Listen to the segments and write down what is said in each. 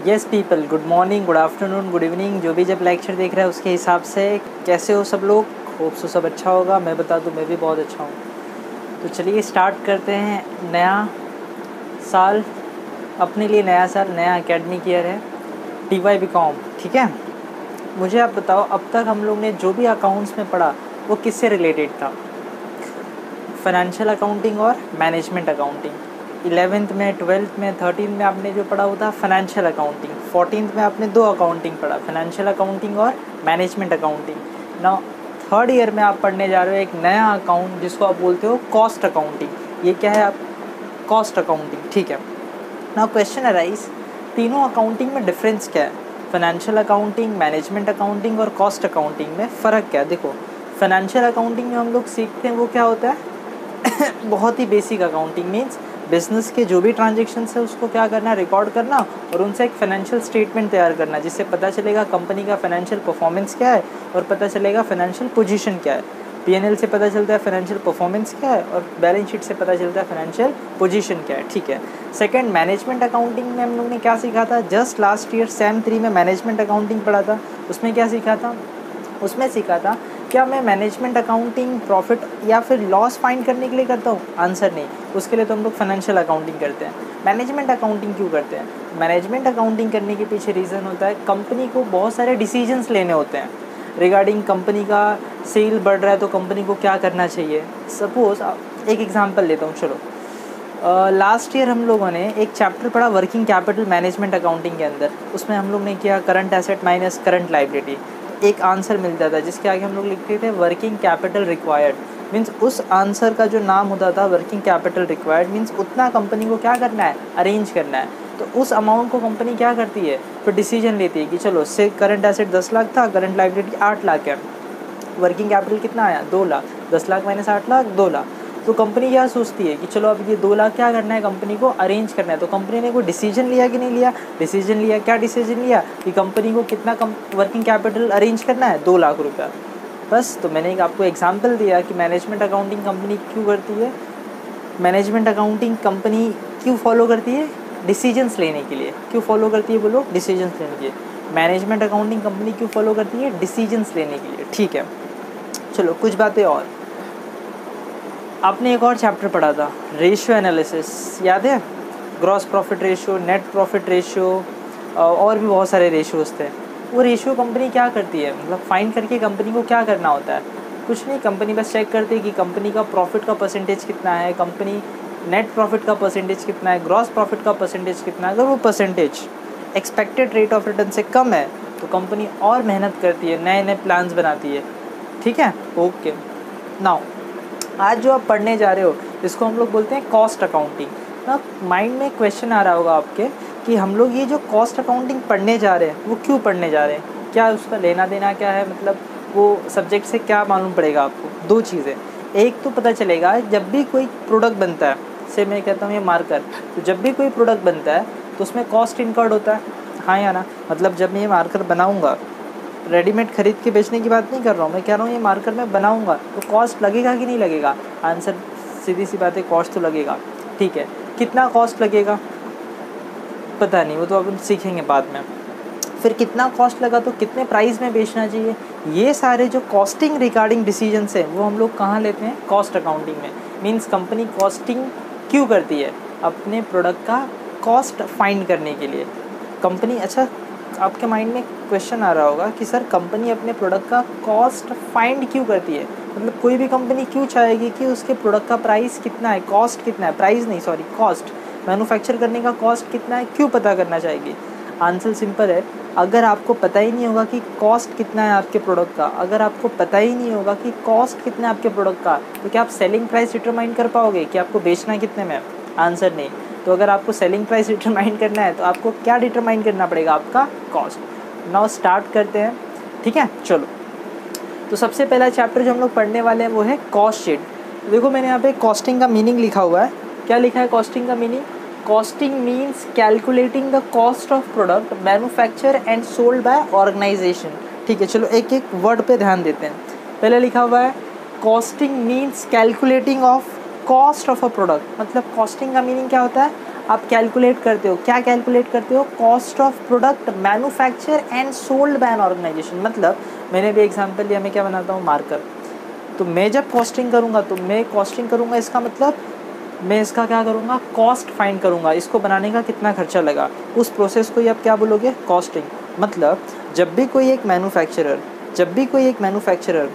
Yes people, good morning, good afternoon, good evening, जो भी जब लेक्चर देख रहा है उसके हिसाब से कैसे हो सब लोग। होप सो सब अच्छा होगा। मैं बता दूं मैं भी बहुत अच्छा हूँ। तो चलिए स्टार्ट करते हैं। नया साल अपने लिए, नया साल, नया एकेडमिक ईयर है, TY BCom, ठीक है। मुझे आप बताओ, अब तक हम लोग ने जो भी अकाउंट्स में पढ़ा वो किससे रिलेटेड था? फाइनेंशियल अकाउंटिंग और मैनेजमेंट अकाउंटिंग। 11th में, 12th में, 13th में आपने जो पढ़ा वो था फाइनेंशियल अकाउंटिंग। 14th में आपने दो अकाउंटिंग पढ़ा, फाइनेंशियल अकाउंटिंग और management accounting. Now third year में आप पढ़ने जा रहे हो एक नया अकाउंट जिसको आप बोलते हो कॉस्ट अकाउंटिंग। ये क्या है? आप कॉस्ट अकाउंटिंग, ठीक है। नाउ क्वेश्चन अराइज, तीनों अकाउंटिंग में डिफरेंस क्या है? फाइनेंशियल अकाउंटिंग, मैनेजमेंट अकाउंटिंग और कॉस्ट अकाउंटिंग में फ़र्क क्या है? देखो, फाइनेंशियल अकाउंटिंग में हम लोग सीखते हैं वो क्या होता है बहुत ही बेसिक अकाउंटिंग मीन्स बिजनेस के जो भी ट्रांजेक्शन्स है उसको क्या करना, रिकॉर्ड करना और उनसे एक फाइनेंशियल स्टेटमेंट तैयार करना, जिससे पता चलेगा कंपनी का फाइनेंशियल परफॉर्मेंस क्या है और पता चलेगा फाइनेंशियल पोजीशन क्या है। P&L से पता चलता है फाइनेंशियल परफॉर्मेंस क्या है और बैलेंस शीट से पता चलता है फाइनेंशियल पोजीशन क्या है, ठीक है। सेकंड, मैनेजमेंट अकाउंटिंग में हम लोग ने क्या सीखा था? जस्ट लास्ट ईयर सेम 3 में मैनेजमेंट अकाउंटिंग पढ़ा था। उसमें क्या सीखा था? उसमें सीखा था क्या मैं मैनेजमेंट अकाउंटिंग प्रॉफिट या फिर लॉस फाइंड करने के लिए करता हूँ? आंसर नहीं। उसके लिए तो हम लोग फाइनेंशियल अकाउंटिंग करते हैं। मैनेजमेंट अकाउंटिंग क्यों करते हैं? मैनेजमेंट अकाउंटिंग करने के पीछे रीज़न होता है कंपनी को बहुत सारे डिसीजंस लेने होते हैं रिगार्डिंग कंपनी का सेल बढ़ रहा है तो कंपनी को क्या करना चाहिए। सपोज़ एक एग्जांपल लेता हूँ, चलो। लास्ट ईयर हम लोगों ने एक चैप्टर पढ़ा वर्किंग कैपिटल मैनेजमेंट अकाउंटिंग के अंदर। उसमें हम लोग ने किया current asset minus current liability. एक आंसर मिलता था जिसके आगे हम लोग लिखते थे वर्किंग कैपिटल रिक्वायर्ड। मीन्स उस आंसर का जो नाम होता था वर्किंग कैपिटल रिक्वायर्ड, मीन्स उतना कंपनी को क्या करना है, अरेंज करना है। तो उस अमाउंट को कंपनी क्या करती है, फिर डिसीजन लेती है कि चलो से करंट एसेट 10 लाख था, करंट लायबिलिटी 8 लाख है, वर्किंग कैपिटल कितना आया, 2 लाख, 10 लाख माइनस 8 लाख 2 लाख। तो कंपनी क्या सोचती है कि चलो अब ये 2 लाख क्या करना है, कंपनी को अरेंज करना है। तो कंपनी ने कोई डिसीजन लिया कि नहीं लिया? डिसीजन लिया। क्या डिसीजन लिया? कि कंपनी को कितना वर्किंग कैपिटल अरेंज करना है, 2 लाख रुपया। बस। तो मैंने एक आपको एग्जांपल दिया कि मैनेजमेंट अकाउंटिंग कंपनी क्यों करती है, मैनेजमेंट अकाउंटिंग कंपनी क्यों फॉलो करती है, डिसीजंस लेने के लिए। क्यों फॉलो करती है बोलो? डिसीजंस लेने के लिए। मैनेजमेंट अकाउंटिंग कंपनी क्यों फॉलो करती है? डिसीजंस लेने के लिए, ठीक है। चलो कुछ बातें और। आपने एक और चैप्टर पढ़ा था रेशियो एनालिसिस, याद है? Gross profit ratio, net profit ratio और भी बहुत सारे रेशियोज थे। वो रेशियो कंपनी क्या करती है, मतलब फाइंड करके कंपनी को क्या करना होता है? कुछ नहीं, कंपनी बस चेक करती है कि कंपनी का प्रॉफिट का परसेंटेज कितना है, कंपनी नेट प्रॉफिट का परसेंटेज कितना है, ग्रॉस प्रॉफिट का परसेंटेज कितना है। अगर वो percentage expected rate of return से कम है तो कंपनी और मेहनत करती है, नए नए प्लान्स बनाती है, ठीक है। ओके, नाउ आज जो आप पढ़ने जा रहे हो इसको हम लोग बोलते हैं कॉस्ट अकाउंटिंग। ना माइंड में क्वेश्चन आ रहा होगा आपके कि हम लोग ये जो कॉस्ट अकाउंटिंग पढ़ने जा रहे हैं वो क्यों पढ़ने जा रहे हैं, क्या उसका लेना देना क्या है, मतलब वो सब्जेक्ट से क्या मालूम पड़ेगा आपको? दो चीज़ें। एक तो पता चलेगा जब भी कोई प्रोडक्ट बनता है, से मैं कहता हूँ ये मार्कर, तो जब भी कोई प्रोडक्ट बनता है तो उसमें कॉस्ट इनकर्ड होता है, हाँ या ना? मतलब जब मैं ये मार्कर बनाऊँगा, रेडीमेड खरीद के बेचने की बात नहीं कर रहा हूँ, मैं कह रहा हूँ ये मार्कर मैं बनाऊँगा तो कॉस्ट लगेगा कि नहीं लगेगा? आंसर सीधी सी बात है, कॉस्ट तो लगेगा, ठीक है। कितना कॉस्ट लगेगा पता नहीं, वो तो अपन सीखेंगे बाद में। फिर कितना कॉस्ट लगा तो कितने प्राइस में बेचना चाहिए, ये सारे जो कॉस्टिंग रिगार्डिंग डिसीजंस हैं वो हम लोग कहाँ लेते हैं? कॉस्ट अकाउंटिंग में। मीन्स कंपनी कॉस्टिंग क्यों करती है? अपने प्रोडक्ट का कॉस्ट फाइंड करने के लिए। कंपनी, अच्छा आपके माइंड में क्वेश्चन आ रहा होगा कि सर कंपनी अपने प्रोडक्ट का कॉस्ट फाइंड क्यों करती है? मतलब कोई भी कंपनी क्यों चाहेगी कि उसके प्रोडक्ट का प्राइस कितना है, कॉस्ट कितना है, प्राइस नहीं सॉरी कॉस्ट, मैन्युफैक्चर करने का कॉस्ट कितना है, क्यों पता करना चाहेगी? आंसर सिंपल है, अगर आपको पता ही नहीं होगा कि कॉस्ट कितना है आपके प्रोडक्ट का, अगर आपको पता ही नहीं होगा कि कॉस्ट कितना है आपके प्रोडक्ट का, तो क्या आप सेलिंग प्राइस डिटरमाइन कर पाओगे कि आपको बेचना कितने में? आंसर नहीं। तो अगर आपको सेलिंग प्राइस डिटरमाइन करना है तो आपको क्या डिटरमाइन करना पड़ेगा? आपका कॉस्ट। नाउ स्टार्ट करते हैं, ठीक है। चलो, तो सबसे पहला चैप्टर जो हम लोग पढ़ने वाले हैं वो है कॉस्ट शीट। देखो मैंने यहाँ पे कॉस्टिंग का मीनिंग लिखा हुआ है। क्या लिखा है कॉस्टिंग का meaning? Costing means calculating the cost of product manufacture and sold by organisation, ठीक है। चलो एक एक वर्ड पे ध्यान देते हैं। पहले लिखा हुआ है costing means calculating of cost of a product. मतलब कॉस्टिंग का मीनिंग क्या होता है? आप कैलकुलेट करते हो। क्या कैलकुलेट करते हो? Cost of product manufacture and sold by an organisation. मतलब मैंने भी एग्जांपल लिया, मैं क्या बनाता हूँ, मार्कर। तो मैं जब कॉस्टिंग करूँगा, तो मैं कॉस्टिंग करूँगा, इसका मतलब मैं इसका क्या करूँगा, कॉस्ट फाइंड करूँगा, इसको बनाने का कितना खर्चा लगा, उस प्रोसेस को ही आप क्या बोलोगे, कॉस्टिंग। मतलब जब भी कोई एक मैन्युफैक्चरर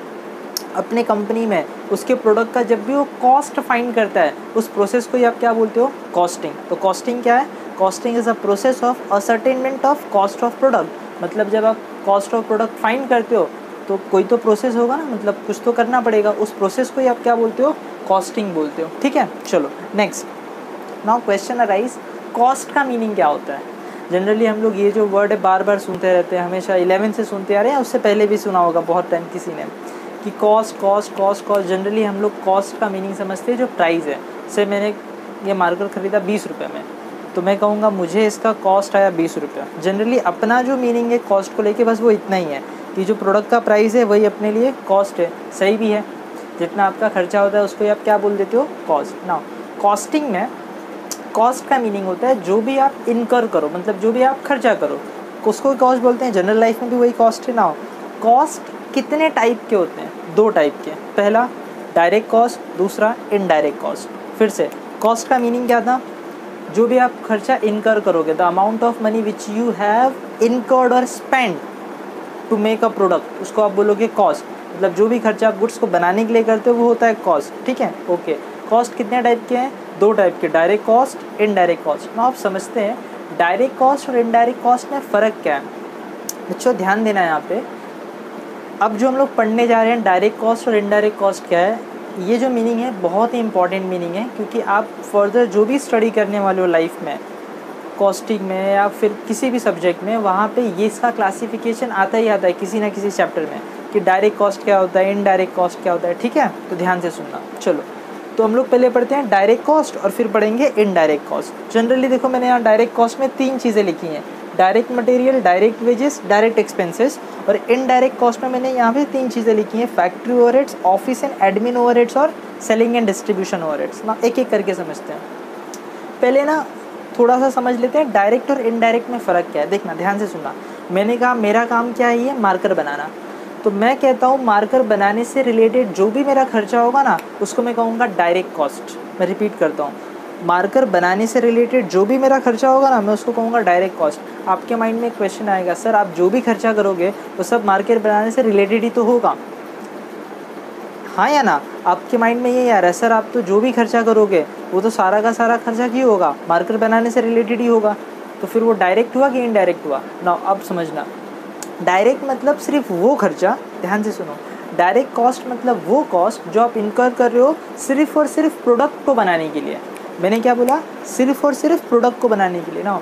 अपने कंपनी में उसके प्रोडक्ट का जब भी वो कॉस्ट फाइंड करता है, उस प्रोसेस को ही आप क्या बोलते हो, कॉस्टिंग। तो कॉस्टिंग क्या है? Costing is a process of ascertainment of cost of product. मतलब जब आप कॉस्ट ऑफ प्रोडक्ट फाइंड करते हो तो कोई तो प्रोसेस होगा ना, मतलब कुछ तो करना पड़ेगा, उस प्रोसेस को ही आप क्या बोलते हो, कॉस्टिंग बोलते हो। ठीक है, चलो next. Now question arise, cost का मीनिंग क्या होता है? जनरली हम लोग ये जो वर्ड है बार बार सुनते रहते हैं, हमेशा 11 से सुनते आ रहे हैं, उससे पहले भी सुना होगा बहुत टाइम किसी ने कि cost cost cost cost. Generally हम लोग कॉस्ट का मीनिंग समझते हैं जो प्राइस है। से मैंने ये मार्कर ख़रीदा 20 रुपये में, तो मैं कहूँगा मुझे इसका कॉस्ट आया 20 रुपये। जनरली अपना जो मीनिंग है कॉस्ट को लेके बस वो इतना ही है कि जो प्रोडक्ट का प्राइस है वही अपने लिए कॉस्ट है। सही भी है, जितना आपका खर्चा होता है उसको आप क्या बोल देते हो, कॉस्ट। ना कॉस्टिंग में कॉस्ट का मीनिंग होता है जो भी आप इनकर करो, मतलब जो भी आप खर्चा करो उसको कॉस्ट बोलते हैं। जनरल लाइफ में भी वही कॉस्ट है। ना कॉस्ट कितने टाइप के होते हैं? 2 टाइप के। पहला डायरेक्ट कॉस्ट, दूसरा इनडायरेक्ट कॉस्ट। फिर से कॉस्ट का मीनिंग क्या था? जो भी आप खर्चा इनकर करोगे, the amount of money which you have incurred और spend to make a product, उसको आप बोलोगे कॉस्ट। मतलब जो भी खर्चा आप गुड्स को बनाने के लिए करते हो वो होता है कॉस्ट। ठीक है, ओके। कॉस्ट कितने टाइप के हैं? 2 टाइप के, डायरेक्ट कॉस्ट, इनडायरेक्ट कॉस्ट। ना आप समझते हैं डायरेक्ट कॉस्ट और इनडायरेक्ट कॉस्ट में फ़र्क क्या है। बच्चों ध्यान देना है यहाँ पे। अब जो हम लोग पढ़ने जा रहे हैं डायरेक्ट कॉस्ट और इनडायरेक्ट कॉस्ट क्या है, ये जो मीनिंग है बहुत ही इंपॉर्टेंट मीनिंग है, क्योंकि आप फर्दर जो भी स्टडी करने वाले हो लाइफ में, कॉस्टिंग में या फिर किसी भी सब्जेक्ट में, वहाँ पे ये इसका क्लासिफिकेशन आता ही आता है किसी ना किसी चैप्टर में कि डायरेक्ट कॉस्ट क्या होता है, इनडायरेक्ट कॉस्ट क्या होता है। ठीक है, तो ध्यान से सुनना। चलो तो हम लोग पहले पढ़ते हैं डायरेक्ट कॉस्ट और फिर पढ़ेंगे इनडायरेक्ट कॉस्ट। जनरली देखो मैंने यहाँ डायरेक्ट कॉस्ट में 3 चीज़ें लिखी हैं, direct material, direct wages, direct expenses. और इनडायरेक्ट कॉस्ट में मैंने यहाँ पे 3 चीज़ें लिखी हैं, factory overheads, office and admin overheads और सेलिंग एंड डिस्ट्रीब्यूशन ओवरहेड्स। ना एक एक करके समझते हैं। पहले ना थोड़ा सा समझ लेते हैं डायरेक्ट और इनडायरेक्ट में फ़र्क क्या है। देखना ध्यान से सुनना। मैंने कहा मेरा काम क्या है, ये मार्कर बनाना। तो मैं कहता हूँ मार्कर बनाने से रिलेटेड जो भी मेरा खर्चा होगा ना, उसको मैं कहूँगा डायरेक्ट कॉस्ट। मैं रिपीट करता हूँ, मार्कर बनाने से रिलेटेड जो भी मेरा खर्चा होगा ना, मैं उसको कहूँगा डायरेक्ट कॉस्ट। आपके माइंड में एक क्वेश्चन आएगा, सर आप जो भी खर्चा करोगे वो सब मार्कर बनाने से रिलेटेड ही तो होगा, हाँ या ना? आपके माइंड में ये आ रहा है, सर आप तो जो भी खर्चा करोगे वो तो सारा का सारा खर्चा क्यों होगा, मार्कर बनाने से रिलेटेड ही होगा। तो फिर वो डायरेक्ट हुआ कि इनडायरेक्ट हुआ? ना अब समझना, डायरेक्ट मतलब सिर्फ वो खर्चा, ध्यान से सुनो, डायरेक्ट कॉस्ट मतलब वो कॉस्ट जो आप इनकर कर रहे हो सिर्फ और सिर्फ प्रोडक्ट को बनाने के लिए। मैंने क्या बोला? सिर्फ और सिर्फ प्रोडक्ट को बनाने के लिए। ना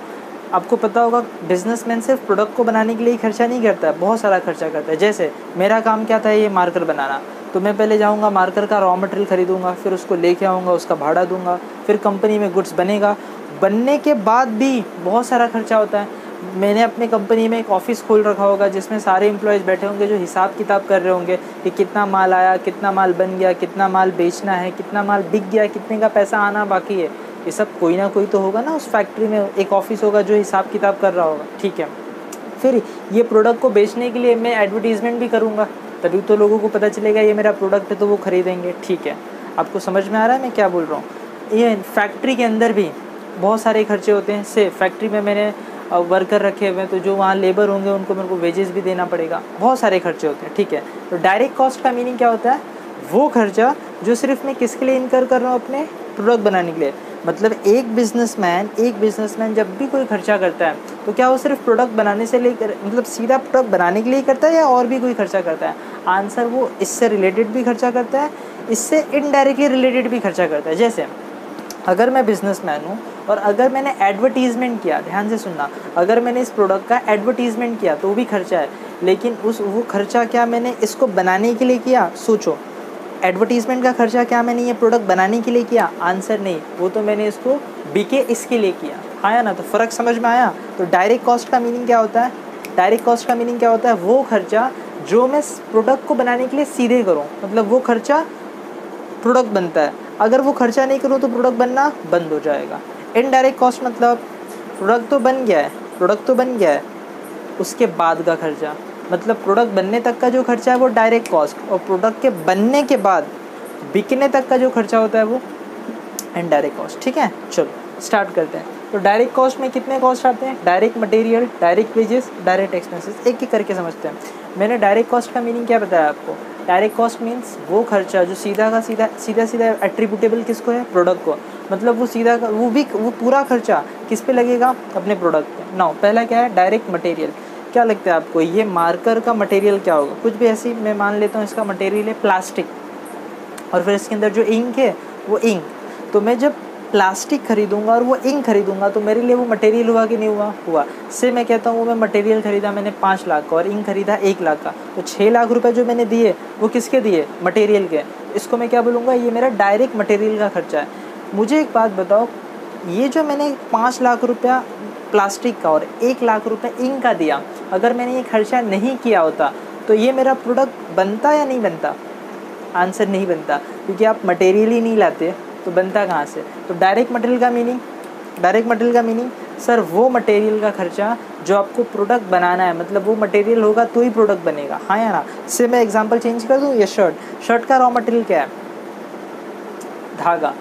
आपको पता होगा बिजनेसमैन सिर्फ प्रोडक्ट को बनाने के लिए ही खर्चा नहीं करता है, बहुत सारा खर्चा करता है। जैसे मेरा काम क्या था, ये मार्कर बनाना, तो मैं पहले जाऊंगा मार्कर का रॉ मटेरियल खरीदूंगा, फिर उसको लेके आऊँगा, उसका भाड़ा दूंगा, फिर कंपनी में गुड्स बनेगा। बनने के बाद भी बहुत सारा खर्चा होता है। मैंने अपने कंपनी में एक ऑफ़िस खोल रखा होगा जिसमें सारे एम्प्लॉयज़ बैठे होंगे जो हिसाब किताब कर रहे होंगे कि कितना माल आया, कितना माल बन गया, कितना माल बेचना है, कितना माल बिक गया, कितने का पैसा आना बाकी है। ये सब कोई ना कोई तो होगा ना उस फैक्ट्री में, एक ऑफ़िस होगा जो हिसाब किताब कर रहा होगा। ठीक है, फिर ये प्रोडक्ट को बेचने के लिए मैं एडवर्टीज़मेंट भी करूँगा, तभी तो लोगों को पता चलेगा ये मेरा प्रोडक्ट है, तो वो ख़रीदेंगे। ठीक है, आपको समझ में आ रहा है मैं क्या बोल रहा हूँ? ये फैक्ट्री के अंदर भी बहुत सारे खर्चे होते हैं। से फैक्ट्री में मैंने वर्कर रखे हुए हैं, तो जो वहाँ लेबर होंगे उनको मेरे को वेजेस भी देना पड़ेगा, बहुत सारे खर्चे होते हैं। ठीक है, तो डायरेक्ट कॉस्ट का मीनिंग क्या होता है? वो खर्चा जो सिर्फ मैं किसके लिए इनकर कर रहा हूँ, अपने प्रोडक्ट बनाने के लिए। मतलब एक बिजनेसमैन जब भी कोई खर्चा करता है तो क्या वो सिर्फ प्रोडक्ट बनाने से लेकर, मतलब सीधा प्रोडक्ट बनाने के लिए करता है या और भी कोई खर्चा करता है? आंसर, वो इससे रिलेटेड भी खर्चा करता है, इससे इनडायरेक्टली रिलेटेड भी खर्चा करता है। जैसे अगर मैं बिजनेसमैन हूँ और अगर मैंने एडवर्टीज़मेंट किया, ध्यान से सुनना, अगर मैंने इस प्रोडक्ट का एडवर्टीज़मेंट किया तो वो भी खर्चा है, लेकिन वो खर्चा क्या मैंने इसको बनाने के लिए किया? सोचो, एडवर्टीज़मेंट का खर्चा क्या मैंने ये प्रोडक्ट बनाने के लिए किया? आंसर नहीं, वो तो मैंने इसको बिके इसके लिए किया। आया ना? तो फ़र्क समझ में आया? तो डायरेक्ट कॉस्ट का मीनिंग क्या होता है? डायरेक्ट कॉस्ट का मीनिंग क्या होता है? वो खर्चा जो मैं प्रोडक्ट को बनाने के लिए सीधे करूँ, मतलब वो खर्चा प्रोडक्ट बनता है। अगर वो खर्चा नहीं करूँ तो प्रोडक्ट बनना बंद हो जाएगा। इनडायरेक्ट कॉस्ट मतलब प्रोडक्ट तो बन गया है, उसके बाद का खर्चा, मतलब प्रोडक्ट बनने तक का जो खर्चा है वो डायरेक्ट कॉस्ट, और प्रोडक्ट के बनने के बाद बिकने तक का जो खर्चा होता है वो इनडायरेक्ट कॉस्ट। ठीक है, चलो स्टार्ट करते हैं। तो डायरेक्ट कॉस्ट में कितने कॉस्ट आते हैं? Direct material, direct wages, direct expenses. एक एक करके समझते हैं। मैंने डायरेक्ट कॉस्ट का मीनिंग क्या बताया आपको? डायरेक्ट कॉस्ट मीन्स वो खर्चा जो सीधा एट्रीब्यूटेबल किसको है? प्रोडक्ट को। मतलब वो पूरा खर्चा किस पे लगेगा? अपने प्रोडक्ट पे। नाउ पहला क्या है? Direct material. क्या लगता है आपको ये मार्कर का मटेरियल क्या होगा? कुछ भी ऐसी मैं मान लेता हूँ इसका मटेरियल है प्लास्टिक, और फिर इसके अंदर जो इंक है वो इंक। तो मैं जब प्लास्टिक खरीदूंगा और वो इंक खरीदूंगा तो मेरे लिए वो मटेरियल हुआ कि नहीं हुआ। से मैं कहता हूँ वो मैं मटेरियल खरीदा मैंने 5 लाख का और इंक खरीदा 1 लाख का, तो 6 लाख रुपए जो मैंने दिए वो किसके दिए? मटेरियल के। इसको मैं क्या बोलूँगा? ये मेरा डायरेक्ट मटेरियल का खर्चा है। मुझे एक बात बताओ, ये जो मैंने 5 लाख रुपया प्लास्टिक का और 1 लाख रुपये इंक का दिया, अगर मैंने ये खर्चा नहीं किया होता तो ये मेरा प्रोडक्ट बनता या नहीं बनता? आंसर नहीं बनता, क्योंकि आप मटेरियल ही नहीं लाते तो बनता कहाँ से? तो डायरेक्ट मटेरियल का मीनिंग सर वो मटेरियल का खर्चा जो आपको प्रोडक्ट बनाना है, मतलब वो मटेरियल होगा तो ही प्रोडक्ट बनेगा। हाँ या ना? से मैं एग्जांपल चेंज कर दूँ, ये शर्ट का रॉ मटेरियल क्या है? धागा।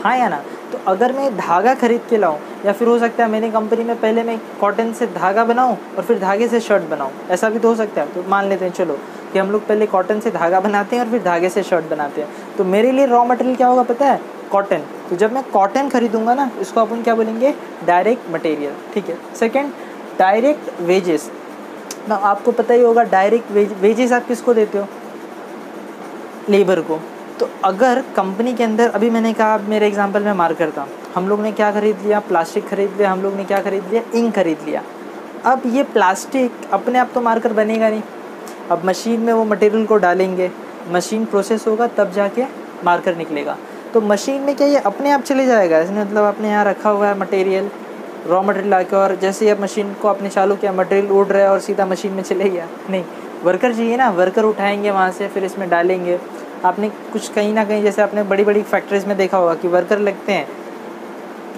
हाँ या ना? तो अगर मैं धागा खरीद के लाऊं, या फिर हो सकता है मैंने कंपनी में पहले मैं कॉटन से धागा बनाऊं और फिर धागे से शर्ट बनाऊं, ऐसा भी तो हो सकता है। तो मान लेते हैं चलो कि हम लोग पहले कॉटन से धागा बनाते हैं और फिर धागे से शर्ट बनाते हैं, तो मेरे लिए रॉ मटेरियल क्या होगा पता है? कॉटन। तो जब मैं कॉटन खरीदूंगा ना, इसको अपन क्या बोलेंगे? Direct material. ठीक है। Second, direct wages. ना आपको पता ही होगा डायरेक्ट वेजेस आप किसको देते हो? लेबर को। तो अगर कंपनी के अंदर, अभी मैंने कहा मेरे एग्जांपल में मार्कर था, हम लोग ने क्या खरीद लिया? प्लास्टिक खरीद लिया। हम लोग ने क्या खरीद लिया? इंक खरीद लिया। अब ये प्लास्टिक अपने आप तो मार्कर बनेगा नहीं, अब मशीन में वो मटेरियल को डालेंगे, मशीन प्रोसेस होगा तब जाके मार्कर निकलेगा। तो मशीन में क्या ये अपने आप चले जाएगा? इसमें मतलब आपने यहाँ रखा हुआ है मटेरियल, रॉ मटेरियल लाके, और जैसे ही अब मशीन को आपने चालू किया मटेरियल उड़ रहा है और सीधा मशीन में चले गया? नहीं, वर्कर चाहिए ना, वर्कर उठाएंगे वहाँ से, फिर इसमें डालेंगे। आपने कुछ कहीं ना कहीं, जैसे आपने बड़ी बड़ी फैक्ट्रीज़ में देखा होगा कि वर्कर लगते हैं,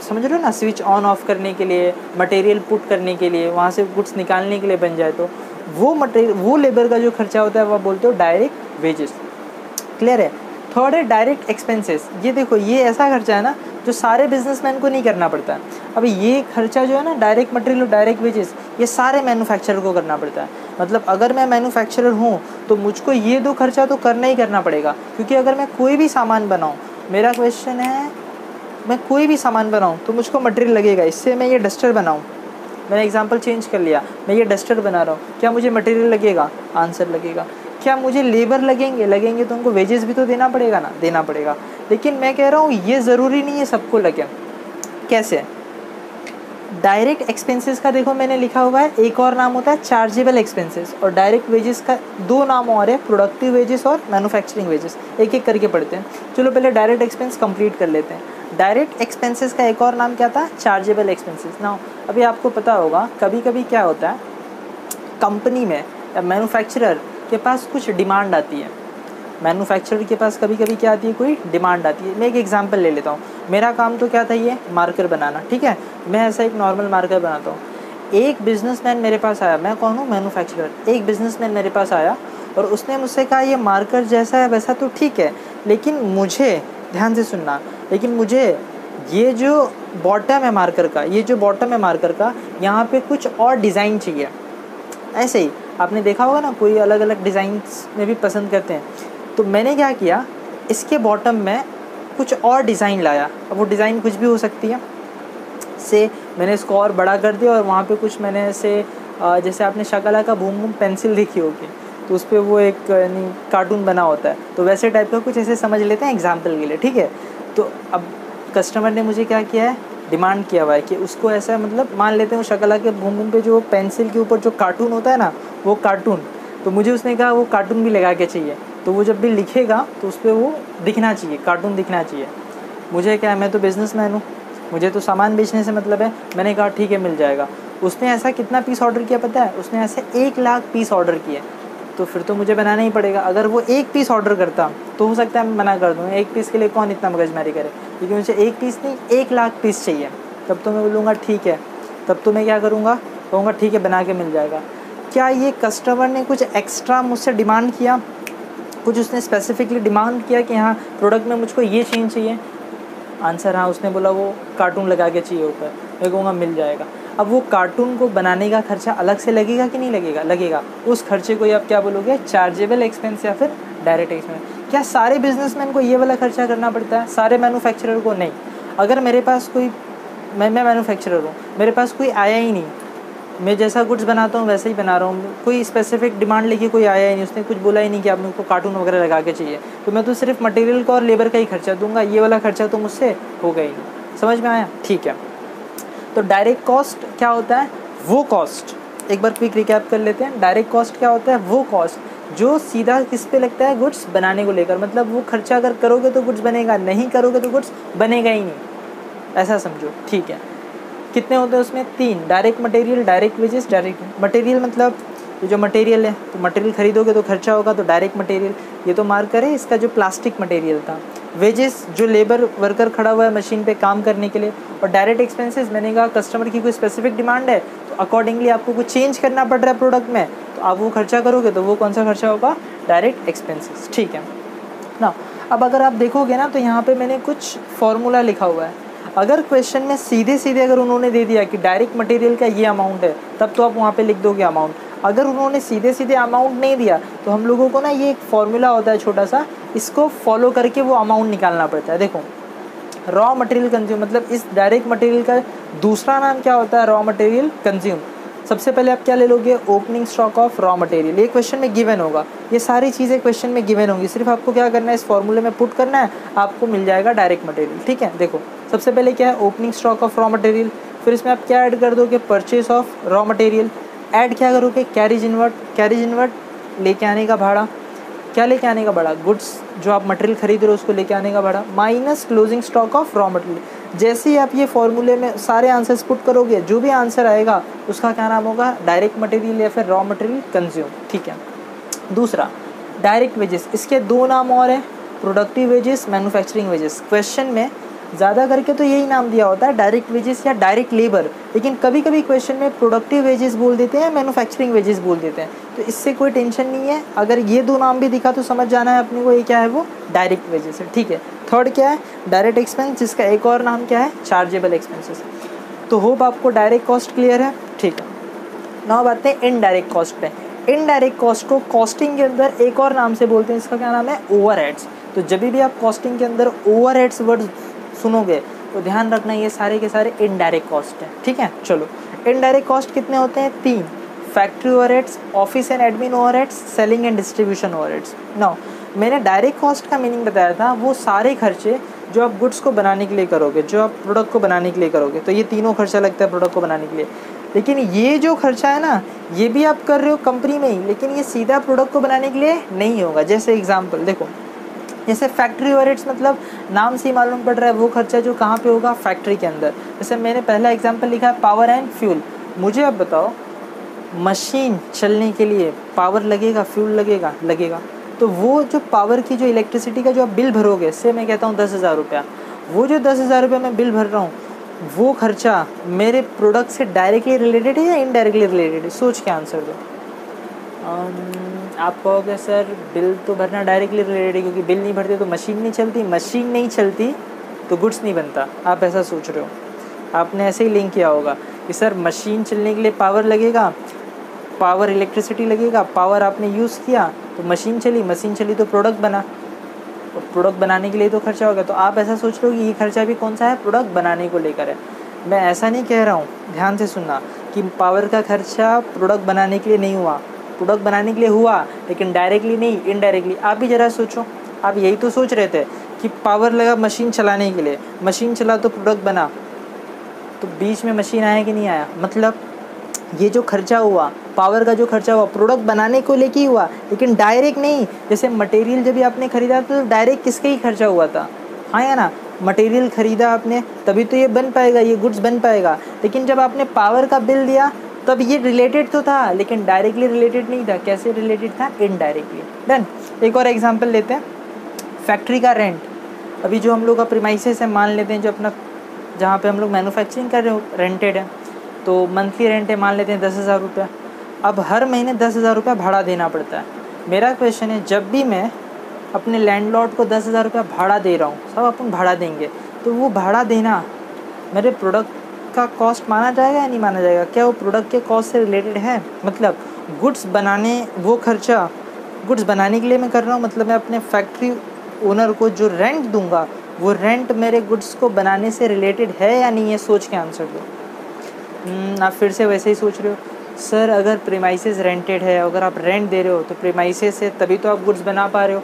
समझ रहे हो ना, स्विच ऑन ऑफ करने के लिए, मटेरियल पुट करने के लिए, वहाँ से गुड्स निकालने के लिए बन जाए, तो वो लेबर का जो खर्चा होता है वो बोलते हो डायरेक्ट वेजेस। क्लियर है? थर्ड है डायरेक्ट एक्सपेंसेस। ये देखो, ये ऐसा खर्चा है ना जो सारे बिजनेसमैन को नहीं करना पड़ता है। अब ये खर्चा जो है ना, डायरेक्ट मटेरियल और डायरेक्ट वेजेस, ये सारे मैन्युफैक्चरर को करना पड़ता है। मतलब अगर मैं मैन्युफैक्चरर हूँ तो मुझको ये 2 खर्चा तो करना ही करना पड़ेगा, क्योंकि अगर मैं कोई भी सामान बनाऊँ, मेरा क्वेश्चन है, मैं कोई भी सामान बनाऊँ तो मुझको मटेरियल लगेगा। इससे मैं ये डस्टर बनाऊँ, मैंने एग्जांपल चेंज कर लिया, मैं ये डस्टर बना रहा हूँ, क्या मुझे मटेरियल लगेगा? आंसर लगेगा। क्या मुझे लेबर लगेंगे तो उनको वेजेस भी तो देना पड़ेगा ना? देना पड़ेगा। लेकिन मैं कह रहा हूँ ये ज़रूरी नहीं है सबको लगे। कैसे? डायरेक्ट एक्सपेंसेस का देखो मैंने लिखा हुआ है, एक और नाम होता है चार्जेबल एक्सपेंसेस, और डायरेक्ट वेजेस का 2 नाम और है, प्रोडक्टिव वेजेस और मैन्युफैक्चरिंग वेजेस। एक एक करके पढ़ते हैं। चलो पहले डायरेक्ट एक्सपेंस कंप्लीट कर लेते हैं। डायरेक्ट एक्सपेंसेस का एक और नाम क्या था? Chargeable expenses. ना अभी आपको पता होगा कभी कभी क्या होता है, कंपनी में या मैन्युफैक्चरर के पास कुछ डिमांड आती है। मैन्युफैक्चरर के पास कभी कभी क्या आती है? कोई डिमांड आती है। मैं एक एग्जांपल ले लेता हूँ। मेरा काम तो क्या था? ये मार्कर बनाना। ठीक है, मैं ऐसा एक नॉर्मल मार्कर बनाता हूँ। एक बिजनेसमैन मेरे पास आया, मैं कौन हूँ? मैन्युफैक्चरर। एक बिजनेसमैन मेरे पास आया और उसने मुझसे कहा ये मार्कर जैसा है वैसा तो ठीक है, लेकिन मुझे, ध्यान से सुनना, लेकिन मुझे ये जो बॉटम है मार्कर का, यहाँ पे कुछ और डिज़ाइन चाहिए। ऐसे ही आपने देखा होगा ना, कोई अलग अलग डिज़ाइंस में भी पसंद करते हैं। तो मैंने क्या किया, इसके बॉटम में कुछ और डिज़ाइन लाया। अब वो डिज़ाइन कुछ भी हो सकती है। से मैंने इसको और बड़ा कर दिया और वहाँ पे कुछ मैंने ऐसे, जैसे आपने शकला का बूम बूम पेंसिल देखी होगी, तो उस पर वो एक यानी कार्टून बना होता है, तो वैसे टाइप का कुछ ऐसे समझ लेते हैं एग्जाम्पल के लिए। ठीक है, तो अब कस्टमर ने मुझे क्या किया है? डिमांड किया हुआ है कि उसको ऐसा, मतलब मान लेते हैं शकला के बूम बूम पे जो पेंसिल के ऊपर जो कार्टून होता है ना, वो कार्टून, तो मुझे उसने कहा वो कार्टून भी लगा के चाहिए। तो वो जब भी लिखेगा तो उस पर वो दिखना चाहिए, कार्टून दिखना चाहिए। मुझे क्या है, मैं तो बिजनेसमैन हूँ, मुझे तो सामान बेचने से मतलब है। मैंने कहा ठीक है मिल जाएगा। उसने ऐसा कितना पीस ऑर्डर किया पता है? उसने ऐसे 1 लाख पीस ऑर्डर किए। तो फिर तो मुझे बनाना ही पड़ेगा। अगर वो 1 पीस ऑर्डर करता तो हो सकता है मैं मना कर दूँ, 1 पीस के लिए कौन इतना मगजमारी करे, क्योंकि मुझे 1 पीस नहीं 1 लाख पीस चाहिए। तब तो मैं बोलूँगा ठीक है, तब तो मैं क्या करूँगा, कहूँगा ठीक है बना के मिल जाएगा। क्या ये कस्टमर ने कुछ एक्स्ट्रा मुझसे डिमांड किया, कुछ उसने स्पेसिफिकली डिमांड किया कि हाँ प्रोडक्ट में मुझको ये चेंज चाहिए? आंसर हाँ, उसने बोला वो कार्टून लगा के चाहिए ऊपर, मैं कहूँगा मिल जाएगा। अब वो कार्टून को बनाने का खर्चा अलग से लगेगा कि नहीं लगेगा? लगेगा। उस खर्चे को आप क्या बोलोगे, चार्जेबल एक्सपेंस या फिर डायरेक्ट एक्सपेंस। क्या सारे बिजनेसमैन को ये वाला खर्चा करना पड़ता है, सारे मैन्युफैक्चरर को? नहीं। अगर मेरे पास कोई, मैं मैन्युफैक्चरर हूँ, मेरे पास कोई आया ही नहीं, मैं जैसा गुड्स बनाता हूँ वैसे ही बना रहा हूँ, कोई स्पेसिफिक डिमांड लेके कोई आया ही नहीं, उसने कुछ बोला ही नहीं कि आप मेरे को कार्टून वगैरह लगा के चाहिए, तो मैं तो सिर्फ मटेरियल का और लेबर का ही खर्चा दूंगा, ये वाला खर्चा तो मुझसे होगा ही नहीं। समझ में आया? ठीक है। तो डायरेक्ट कॉस्ट क्या होता है? वो कॉस्ट, एक बार क्विक रिकैप कर लेते हैं। डायरेक्ट कॉस्ट क्या होता है? वो कॉस्ट जो सीधा किस पे लगता है, गुड्स बनाने को लेकर। मतलब वो खर्चा अगर करोगे तो गुड्स बनेगा, नहीं करोगे तो गुड्स बनेगा ही नहीं, ऐसा समझो। ठीक है। कितने होते हैं उसमें? 3। Direct material, direct wages. Direct material मतलब ये जो मटेरियल है, तो मटेरियल खरीदोगे तो खर्चा होगा, तो डायरेक्ट मटेरियल। ये तो मार्क करें इसका जो प्लास्टिक मटेरियल था। वेजेस जो लेबर वर्कर खड़ा हुआ है मशीन पे काम करने के लिए। और डायरेक्ट एक्सपेंसेस, मैंने कहा कस्टमर की कोई स्पेसिफिक डिमांड है तो अकॉर्डिंगली आपको कुछ चेंज करना पड़ रहा है प्रोडक्ट में, तो आप वो खर्चा करोगे, तो वो कौन सा खर्चा होगा? Direct expenses. ठीक है ना। अब अगर आप देखोगे ना, तो यहाँ पे मैंने कुछ फॉर्मूला लिखा हुआ है। अगर क्वेश्चन में सीधे सीधे अगर उन्होंने दे दिया कि डायरेक्ट मटेरियल का ये अमाउंट है, तब तो आप वहाँ पे लिख दोगे अमाउंट। अगर उन्होंने सीधे सीधे अमाउंट नहीं दिया, तो हम लोगों को ना ये एक फॉर्मूला होता है छोटा सा, इसको फॉलो करके वो अमाउंट निकालना पड़ता है। देखो, रॉ मटेरियल कंज्यूम, मतलब इस डायरेक्ट मटेरियल का दूसरा नाम क्या होता है? Raw material consume. सबसे पहले आप क्या ले लोगे? Opening stock of raw material. ये क्वेश्चन में गिवन होगा, ये सारी चीज़ें क्वेश्चन में गिवन होंगी, सिर्फ आपको क्या करना है, इस फॉर्मूले में पुट करना है, आपको मिल जाएगा डायरेक्ट मटेरियल। ठीक है। देखो, सबसे पहले क्या है? Opening stock of raw material. फिर इसमें आप क्या ऐड कर दोगे? Purchase of raw material. Add क्या करोगे? Carriage invert. कैरिज इनवर्ट लेके आने का भाड़ा। क्या लेके आने का भाड़ा? गुड्स जो आप मटेरियल खरीद रहे हो उसको लेके आने का भाड़ा, minus closing stock of raw material. जैसे ही आप ये फॉर्मूले में सारे आंसर्स पुट करोगे, जो भी आंसर आएगा उसका क्या नाम होगा? डायरेक्ट मटेरियल या फिर रॉ मटेरियल कंज्यूम। ठीक है। दूसरा, डायरेक्ट वेजेस। इसके 2 नाम और हैं, productive wages, manufacturing wages. Question में ज़्यादा करके तो यही नाम दिया होता है, डायरेक्ट वेजेस या डायरेक्ट लेबर, लेकिन कभी कभी क्वेश्चन में प्रोडक्टिव वेजेस बोल देते हैं, मैन्युफैक्चरिंग वेजेस बोल देते हैं, तो इससे कोई टेंशन नहीं है। अगर ये 2 नाम भी दिखा तो समझ जाना है अपने को ये क्या है, वो डायरेक्ट वेजेस है। ठीक है। थर्ड क्या है? डायरेक्ट एक्सपेंस, जिसका एक और नाम क्या है? Chargeable expenses. तो होप आपको डायरेक्ट कॉस्ट क्लियर है। ठीक है। नाउ बात है इनडायरेक्ट कॉस्ट पे। इनडायरेक्ट कॉस्ट को कॉस्टिंग के अंदर एक और नाम से बोलते हैं, इसका क्या नाम है? ओवरहेड्स। तो जब भी आप कॉस्टिंग के अंदर ओवरहेड्स वर्ड सुनोगे तो ध्यान रखना ये सारे के सारे इनडायरेक्ट कॉस्ट हैं। ठीक है। चलो, इनडायरेक्ट कॉस्ट कितने होते हैं? 3। Factory overheads, office and admin overheads, selling and distribution overheads. Now मैंने डायरेक्ट कॉस्ट का मीनिंग बताया था, वो सारे खर्चे जो आप गुड्स को बनाने के लिए करोगे, जो आप प्रोडक्ट को बनाने के लिए करोगे, तो ये तीनों खर्चा लगता है प्रोडक्ट को बनाने के लिए। लेकिन ये जो खर्चा है ना, ये भी आप कर रहे हो कंपनी में ही, लेकिन ये सीधा प्रोडक्ट को बनाने के लिए नहीं होगा। जैसे एग्जांपल देखो, जैसे फैक्ट्री ओवरहेड्स, मतलब नाम से ही मालूम पड़ रहा है वो खर्चा जो कहाँ पे होगा? फैक्ट्री के अंदर। जैसे मैंने पहला एग्जांपल लिखा है पावर एंड फ्यूल। मुझे अब बताओ, मशीन चलने के लिए पावर लगेगा, फ्यूल लगेगा? लगेगा। तो वो जो पावर की, जो इलेक्ट्रिसिटी का जो आप बिल भरोगे, से मैं कहता हूँ 10,000 रुपया, वो जो 10,000 रुपया मैं बिल भर रहा हूँ, वो खर्चा मेरे प्रोडक्ट से डायरेक्टली रिलेटेड है या इनडायरेक्टली रिलेटेड है? सोच के आंसर दो। आप कहोगे सर बिल तो भरना डायरेक्टली रिलेटेड है, क्योंकि बिल नहीं भरते तो मशीन नहीं चलती, मशीन नहीं चलती तो गुड्स नहीं बनता। आप ऐसा सोच रहे हो, आपने ऐसे ही लिंक किया होगा कि सर मशीन चलने के लिए पावर लगेगा, पावर इलेक्ट्रिसिटी लगेगा, पावर आपने यूज़ किया तो मशीन चली, मशीन चली तो प्रोडक्ट बना, और प्रोडक्ट बनाने के लिए तो खर्चा होगा। तो आप ऐसा सोच रहे हो कि ये खर्चा भी कौन सा है? प्रोडक्ट बनाने को लेकर है। मैं ऐसा नहीं कह रहा हूँ, ध्यान से सुनना, कि पावर का खर्चा प्रोडक्ट बनाने के लिए नहीं हुआ, प्रोडक्ट बनाने के लिए हुआ, लेकिन डायरेक्टली नहीं, इनडायरेक्टली। आप भी ज़रा सोचो, आप यही तो सोच रहे थे कि पावर लगा मशीन चलाने के लिए, मशीन चला तो प्रोडक्ट बना, तो बीच में मशीन आया कि नहीं आया? मतलब ये जो खर्चा हुआ, पावर का जो खर्चा हुआ, प्रोडक्ट बनाने को लेके ही हुआ, लेकिन डायरेक्ट नहीं। जैसे मटेरियल जब भी आपने ख़रीदा तो डायरेक्ट किसके ही खर्चा हुआ था? हाँ या ना? मटेरियल ख़रीदा आपने तभी तो ये बन पाएगा, ये गुड्स बन पाएगा। लेकिन जब आपने पावर का बिल दिया तब ये रिलेटेड तो था, लेकिन डायरेक्टली रिलेटेड नहीं था। कैसे रिलेटेड था? इनडायरेक्टली। डन। एक और एग्जांपल लेते हैं, फैक्ट्री का रेंट। अभी जो हम लोग का प्रीमाइसेस है, मान लेते हैं जो अपना जहाँ पे हम लोग मैन्युफैक्चरिंग कर रहे हो रेंटेड है, तो मंथली रेंट है मान लेते हैं 10,000 रुपया। अब हर महीने 10,000 रुपया भाड़ा देना पड़ता है। मेरा क्वेश्चन है, जब भी मैं अपने लैंडलॉर्ड को 10,000 रुपया भाड़ा दे रहा हूँ, सब अपन भाड़ा देंगे, तो वो भाड़ा देना मेरे प्रोडक्ट का कॉस्ट माना जाएगा या नहीं माना जाएगा? क्या वो प्रोडक्ट के कॉस्ट से रिलेटेड है? मतलब गुड्स बनाने, वो खर्चा गुड्स बनाने के लिए मैं कर रहा हूँ, मतलब मैं अपने फैक्ट्री ओनर को जो रेंट दूंगा वो रेंट मेरे गुड्स को बनाने से रिलेटेड है या नहीं है? सोच के आंसर दो। आप फिर से वैसे ही सोच रहे हो, सर अगर प्रीमाइसेस रेंटेड है, अगर आप रेंट दे रहे हो तो प्रीमाइसेस है तभी तो आप गुड्स बना पा रहे हो,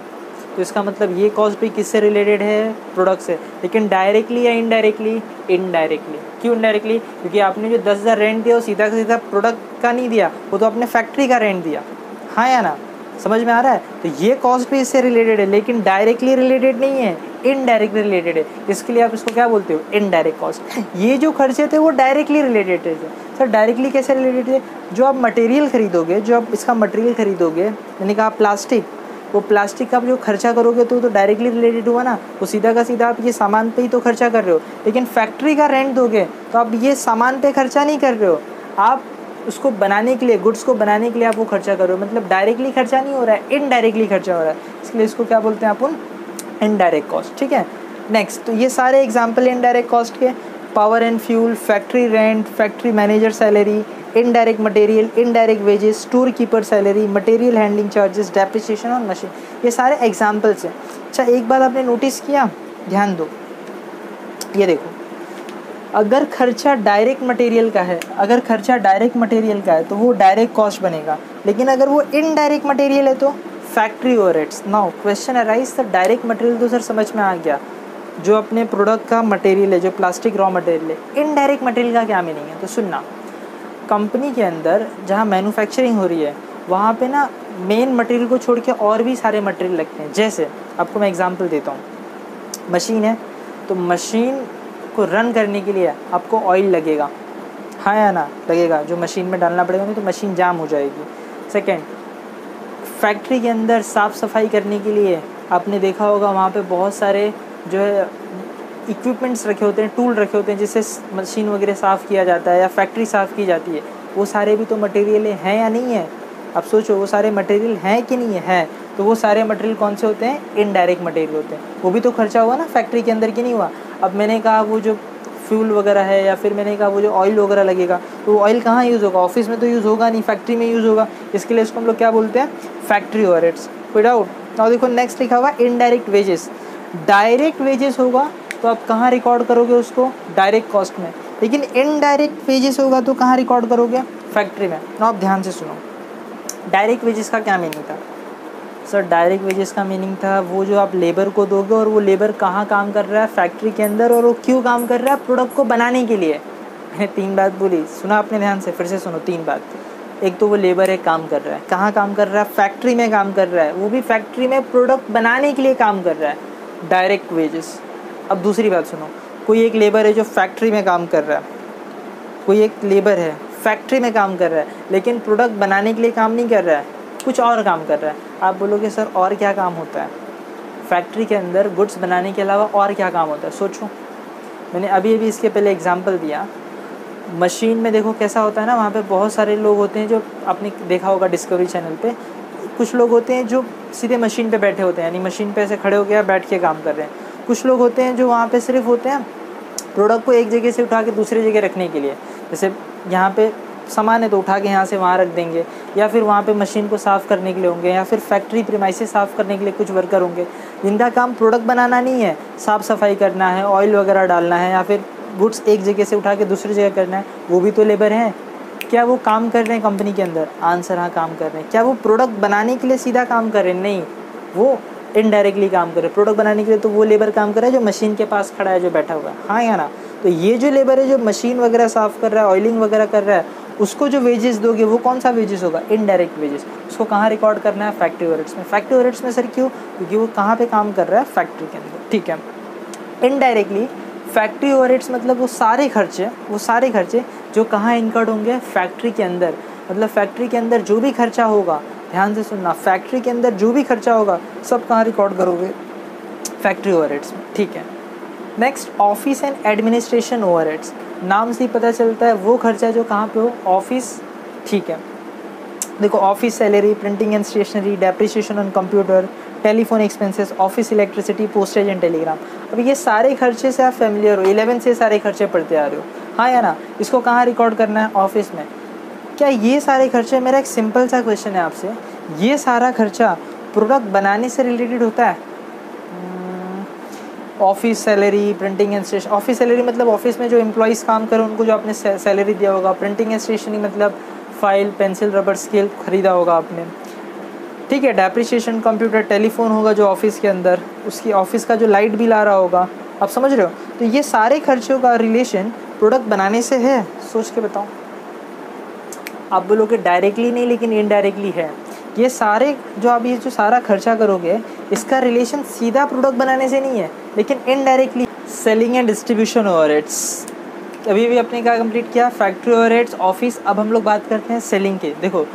तो इसका मतलब ये कॉस्ट भी किससे रिलेटेड है? प्रोडक्ट से। लेकिन डायरेक्टली या इनडायरेक्टली? इनडायरेक्टली। क्यों इनडायरेक्टली? क्योंकि आपने जो 10,000 रेंट दिया वो सीधा का सीधा प्रोडक्ट का नहीं दिया, वो तो आपने फैक्ट्री का रेंट दिया। हाँ या ना? समझ में आ रहा है? तो ये कॉस्ट भी इससे रिलेटेड है, लेकिन डायरेक्टली रिलेटेड नहीं है, इनडायरेक्टली रिलेटेड है। इसके लिए आप इसको क्या बोलते हो? Indirect cost. ये जो खर्चे थे वो डायरेक्टली रिलेटेड थे। सर डायरेक्टली कैसे रिलेटेड है? जो आप मटेरियल खरीदोगे, जो आप इसका मटेरियल खरीदोगे, मैंने कहा प्लास्टिक, वो प्लास्टिक का आप जो खर्चा करोगे तो डायरेक्टली रिलेटेड हुआ ना, वो सीधा का सीधा आप ये सामान पे ही तो खर्चा कर रहे हो। लेकिन फैक्ट्री का रेंट दोगे तो आप ये सामान पे खर्चा नहीं कर रहे हो, आप उसको बनाने के लिए, गुड्स को बनाने के लिए आप वो खर्चा कर रहे हो। मतलब डायरेक्टली खर्चा नहीं हो रहा है, इनडायरेक्टली खर्चा हो रहा है, इसलिए इसको क्या बोलते हैं अपन? Indirect cost. ठीक है, नेक्स्ट, तो ये सारे एग्जाम्पल इनडायरेक्ट कॉस्ट के। Power and fuel, factory rent, factory manager salary, indirect material, indirect wages, store keeper salary, material handling charges, depreciation और मशीन, ये सारे एग्जाम्पल्स हैं। अच्छा, एक बात आपने नोटिस किया, ध्यान दो, ये देखो, अगर खर्चा डायरेक्ट मटेरियल का है, अगर खर्चा डायरेक्ट मटेरियल का है तो वो डायरेक्ट कॉस्ट बनेगा, लेकिन अगर वो इनडायरेक्ट मटेरियल है तो factory overheads. Now question arise, तो डायरेक्ट मटेरियल तो सर समझ में आ गया, जो अपने प्रोडक्ट का मटेरियल है, जो प्लास्टिक रॉ मटेरियल है। इनडायरेक्ट मटेरियल का क्या मीनिंग है? तो सुनना, कंपनी के अंदर जहाँ मैन्युफैक्चरिंग हो रही है वहाँ पे ना मेन मटेरियल को छोड़ के और भी सारे मटेरियल लगते हैं। जैसे आपको मैं एग्जांपल देता हूँ, मशीन है तो मशीन को रन करने के लिए आपको ऑयल लगेगा, हाँ या ना? लगेगा, जो मशीन में डालना पड़ेगा, नहीं तो मशीन जाम हो जाएगी। सेकेंड, फैक्ट्री के अंदर साफ़ सफाई करने के लिए आपने देखा होगा वहाँ पे बहुत सारे जो है इक्विपमेंट्स रखे होते हैं, टूल रखे होते हैं जिससे मशीन वगैरह साफ़ किया जाता है या फैक्ट्री साफ़ की जाती है। वो सारे भी तो मटेरियल हैं या नहीं है? अब सोचो, वो सारे मटेरियल हैं कि नहीं है? तो वो सारे मटेरियल कौन से होते हैं? इनडायरेक्ट मटेरियल होते हैं। वो भी तो खर्चा हुआ ना फैक्ट्री के अंदर, की नहीं हुआ? अब मैंने कहा वो जो फ्यूल वगैरह है, या फिर मैंने कहा वो जो ऑयल वगैरह लगेगा, तो वो ऑयल कहाँ यूज़ होगा? ऑफिस में तो यूज़ होगा नहीं, फैक्ट्री में यूज़ होगा। इसके लिए इसको हम लोग क्या बोलते हैं? Factory overheads. कोई डाउट? और देखो नेक्स्ट लिखा हुआ इनडायरेक्ट वेजेस। डायरेक्ट वेजेस होगा तो आप कहाँ रिकॉर्ड करोगे उसको? डायरेक्ट कॉस्ट में। लेकिन इनडायरेक्ट वेजेस होगा तो कहाँ रिकॉर्ड करोगे? फैक्ट्री में। तो आप ध्यान से सुनो, डायरेक्ट वेजेस का क्या मीनिंग था? सर डायरेक्ट वेजेस का मीनिंग था वो जो आप लेबर को दोगे, और वो लेबर कहाँ काम कर रहा है? फैक्ट्री के अंदर। और वो क्यों काम कर रहा है? प्रोडक्ट को बनाने के लिए। मैंने 3 बात बोली, सुना आपने ध्यान से? फिर से सुनो 3 बात। एक तो वो लेबर है, काम कर रहा है, कहाँ काम कर रहा है? फैक्ट्री में काम कर रहा है, वो भी फैक्ट्री में प्रोडक्ट बनाने के लिए काम कर रहा है, डायरेक्ट वेजेस। अब दूसरी बात सुनो, कोई एक लेबर है जो फैक्ट्री में काम कर रहा है, कोई एक लेबर है फैक्ट्री में काम कर रहा है, लेकिन प्रोडक्ट बनाने के लिए काम नहीं कर रहा है, कुछ और काम कर रहा है। आप बोलोगे सर और क्या काम होता है फैक्ट्री के अंदर? गुड्स बनाने के अलावा और क्या काम होता है? सोचो, मैंने अभी इसके पहले एग्जांपल दिया। मशीन में देखो कैसा होता है ना, वहाँ पे बहुत सारे लोग होते हैं, जो आपने देखा होगा डिस्कवरी चैनल पे, कुछ लोग होते हैं जो सीधे मशीन पे बैठे होते हैं, यानी मशीन पे ऐसे खड़े हो गया, बैठ के काम कर रहे हैं। कुछ लोग होते हैं जो वहाँ पे सिर्फ होते हैं प्रोडक्ट को एक जगह से उठा के दूसरी जगह रखने के लिए। जैसे यहाँ पे सामान है तो उठा के यहाँ से वहाँ रख देंगे, या फिर वहाँ पे मशीन को साफ़ करने के लिए होंगे, या फिर फैक्ट्री प्रीमाइसेस साफ़ करने के लिए कुछ वर्कर होंगे जिनका काम प्रोडक्ट बनाना नहीं है, साफ़ सफाई करना है, ऑयल वगैरह डालना है, या फिर गुड्स एक जगह से उठा के दूसरी जगह करना है। वो भी तो लेबर हैं। क्या वो काम कर रहे हैं कंपनी के अंदर? आंसर हाँ, काम कर रहे हैं। क्या वो प्रोडक्ट बनाने के लिए सीधा काम कर रहे हैं? नहीं, वो इनडायरेक्टली काम कर रहे हैं। प्रोडक्ट बनाने के लिए तो वो लेबर काम कर रहा है जो मशीन के पास खड़ा है, जो बैठा हुआ है, हाँ या ना? तो ये जो लेबर है जो मशीन वगैरह साफ़ कर रहा है, ऑयलिंग वगैरह कर रहा है, उसको जो वेजेस दोगे वो कौन सा वेजेस होगा? Indirect wages. उसको कहाँ रिकॉर्ड करना है? फैक्ट्री ओवरहेड्स में। फैक्ट्री ओवरहेड्स में सर क्यों? क्योंकि वो कहाँ पे काम कर रहा है? फैक्ट्री के अंदर। ठीक है, इनडायरेक्टली फैक्ट्री ओवरहेड्स मतलब वो सारे खर्चे जो कहाँ इनकर्ड होंगे? फैक्ट्री के अंदर। मतलब फैक्ट्री के अंदर जो भी खर्चा होगा, ध्यान से सुनना, फैक्ट्री के अंदर जो भी खर्चा होगा सब कहाँ रिकॉर्ड करोगे? फैक्ट्री ओवरहेड्स में। ठीक है, next office and administration overheads, नाम से ही पता चलता है वो खर्चा जो कहाँ पे हो, ऑफिस। ठीक है, देखो office salary, printing and stationery, depreciation on computer, telephone expenses, office electricity, postage and telegram. अब ये सारे खर्चे से आप फेमिलियर हो, 11 से सारे खर्चे पढ़ते आ रहे हो, हाँ या ना। इसको कहाँ रिकॉर्ड करना है, ऑफिस में। क्या ये सारे खर्चे, मेरा एक सिंपल सा क्वेश्चन है आपसे, ये सारा खर्चा प्रोडक्ट बनाने से रिलेटेड होता है? Office salary, printing and station, office salary मतलब ऑफिस में जो एम्प्लॉइज़ काम करें उनको जो आपने सैलरी दिया होगा। प्रिंटिंग एंड स्टेशनरी मतलब फाइल, पेंसिल, रबर, स्केल खरीदा होगा आपने। ठीक है, डेप्रिसिएशन कंप्यूटर, टेलीफोन होगा जो ऑफिस के अंदर, उसकी ऑफिस का जो लाइट बिल आ रहा होगा, आप समझ रहे हो। तो ये सारे खर्चों का रिलेशन प्रोडक्ट बनाने से है, सोच के बताओ। आप बोलोगे डायरेक्टली नहीं, लेकिन इनडायरेक्टली है। ये सारे जो आप ये जो सारा खर्चा करोगे, इसका रिलेशन सीधा प्रोडक्ट बनाने से नहीं है, लेकिन indirectly. Selling and distribution overheads, अभी भी अपने क्या कंप्लीट किया, फैक्ट्री ओवरहेड्स, ऑफिस। अब हम लोग बात करते हैं सेलिंग के। देखो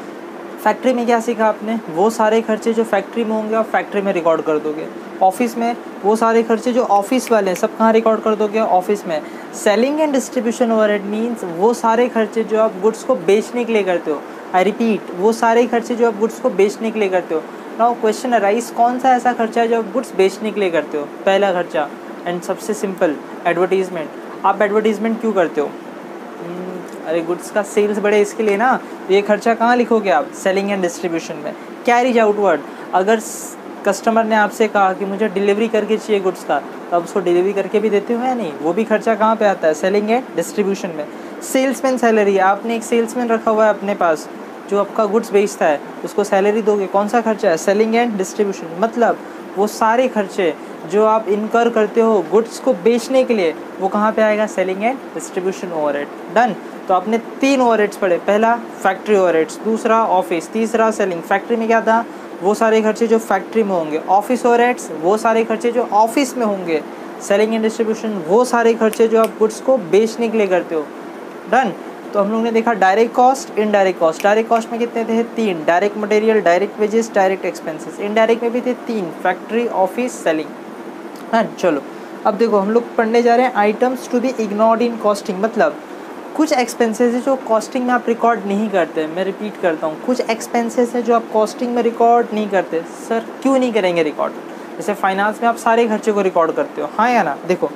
फैक्ट्री में क्या सीखा आपने, वो सारे खर्चे जो फैक्ट्री में होंगे आप फैक्ट्री में रिकॉर्ड कर दोगे। ऑफिस में वो सारे खर्चे जो ऑफिस वाले हैं सब कहाँ रिकॉर्ड कर दोगे, ऑफिस में। Selling and distribution overhead means वो सारे खर्चे जो आप गुड्स को बेचने के लिए करते हो। आई रिपीट, वो सारे खर्चे जो आप गुड्स को बेचने के लिए करते हो। नाउ क्वेश्चन अराइज, कौन सा ऐसा खर्चा है जो आप गुड्स बेचने के लिए करते हो? पहला खर्चा एंड सबसे सिंपल, एडवर्टीजमेंट। आप एडवर्टीजमेंट क्यों करते हो? अरे गुड्स का सेल्स बढ़े इसके लिए ना। तो ये खर्चा कहाँ लिखोगे आप? सेलिंग एंड डिस्ट्रीब्यूशन में। कैरीज आउटवर्ड, अगर कस्टमर ने आपसे कहा कि मुझे डिलीवरी करके चाहिए गुड्स का, तो आप उसको डिलीवरी करके भी देते हो या नहीं? वो भी खर्चा कहाँ पे आता है? सेलिंग एंड डिस्ट्रीब्यूशन में। सेल्समैन सैलरी, आपने एक सेल्समैन रखा हुआ है अपने पास जो आपका गुड्स बेचता है, उसको सैलरी दोगे, कौन सा खर्चा है? Selling and distribution. मतलब वो सारे खर्चे जो आप इनकर करते हो गुड्स को बेचने के लिए, वो कहाँ पे आएगा? Selling and distribution overhead. Done. तो आपने 3 ओवरहेड्स पढ़े, पहला फैक्ट्री ओवरहेड्स, दूसरा ऑफिस, तीसरा सेलिंग। फैक्ट्री में क्या था? वो सारे खर्चे जो फैक्ट्री में होंगे। ऑफिस ओवरहेड्स, वो सारे खर्चे जो ऑफिस में होंगे। सेलिंग एंड डिस्ट्रीब्यूशन, वो सारे खर्चे जो आप गुड्स को बेचने के लिए करते हो। डन। तो हम लोग ने देखा direct cost, indirect cost. Direct cost में कितने थे? 3, direct material, direct wages, direct expenses. Indirect में भी थे 3, फैक्ट्री, ऑफिस, सेलिंग। हाँ चलो, अब देखो हम लोग पढ़ने जा रहे हैं items to be ignored in costing. मतलब कुछ एक्सपेंसेस है जो कॉस्टिंग में आप रिकॉर्ड नहीं करते। मैं रिपीट करता हूँ, कुछ एक्सपेंसेस है जो आप कॉस्टिंग में रिकॉर्ड नहीं करते। सर क्यों नहीं करेंगे रिकॉर्ड? जैसे फाइनेंस में आप सारे खर्चे को रिकॉर्ड करते हो, हाँ या ना। देखो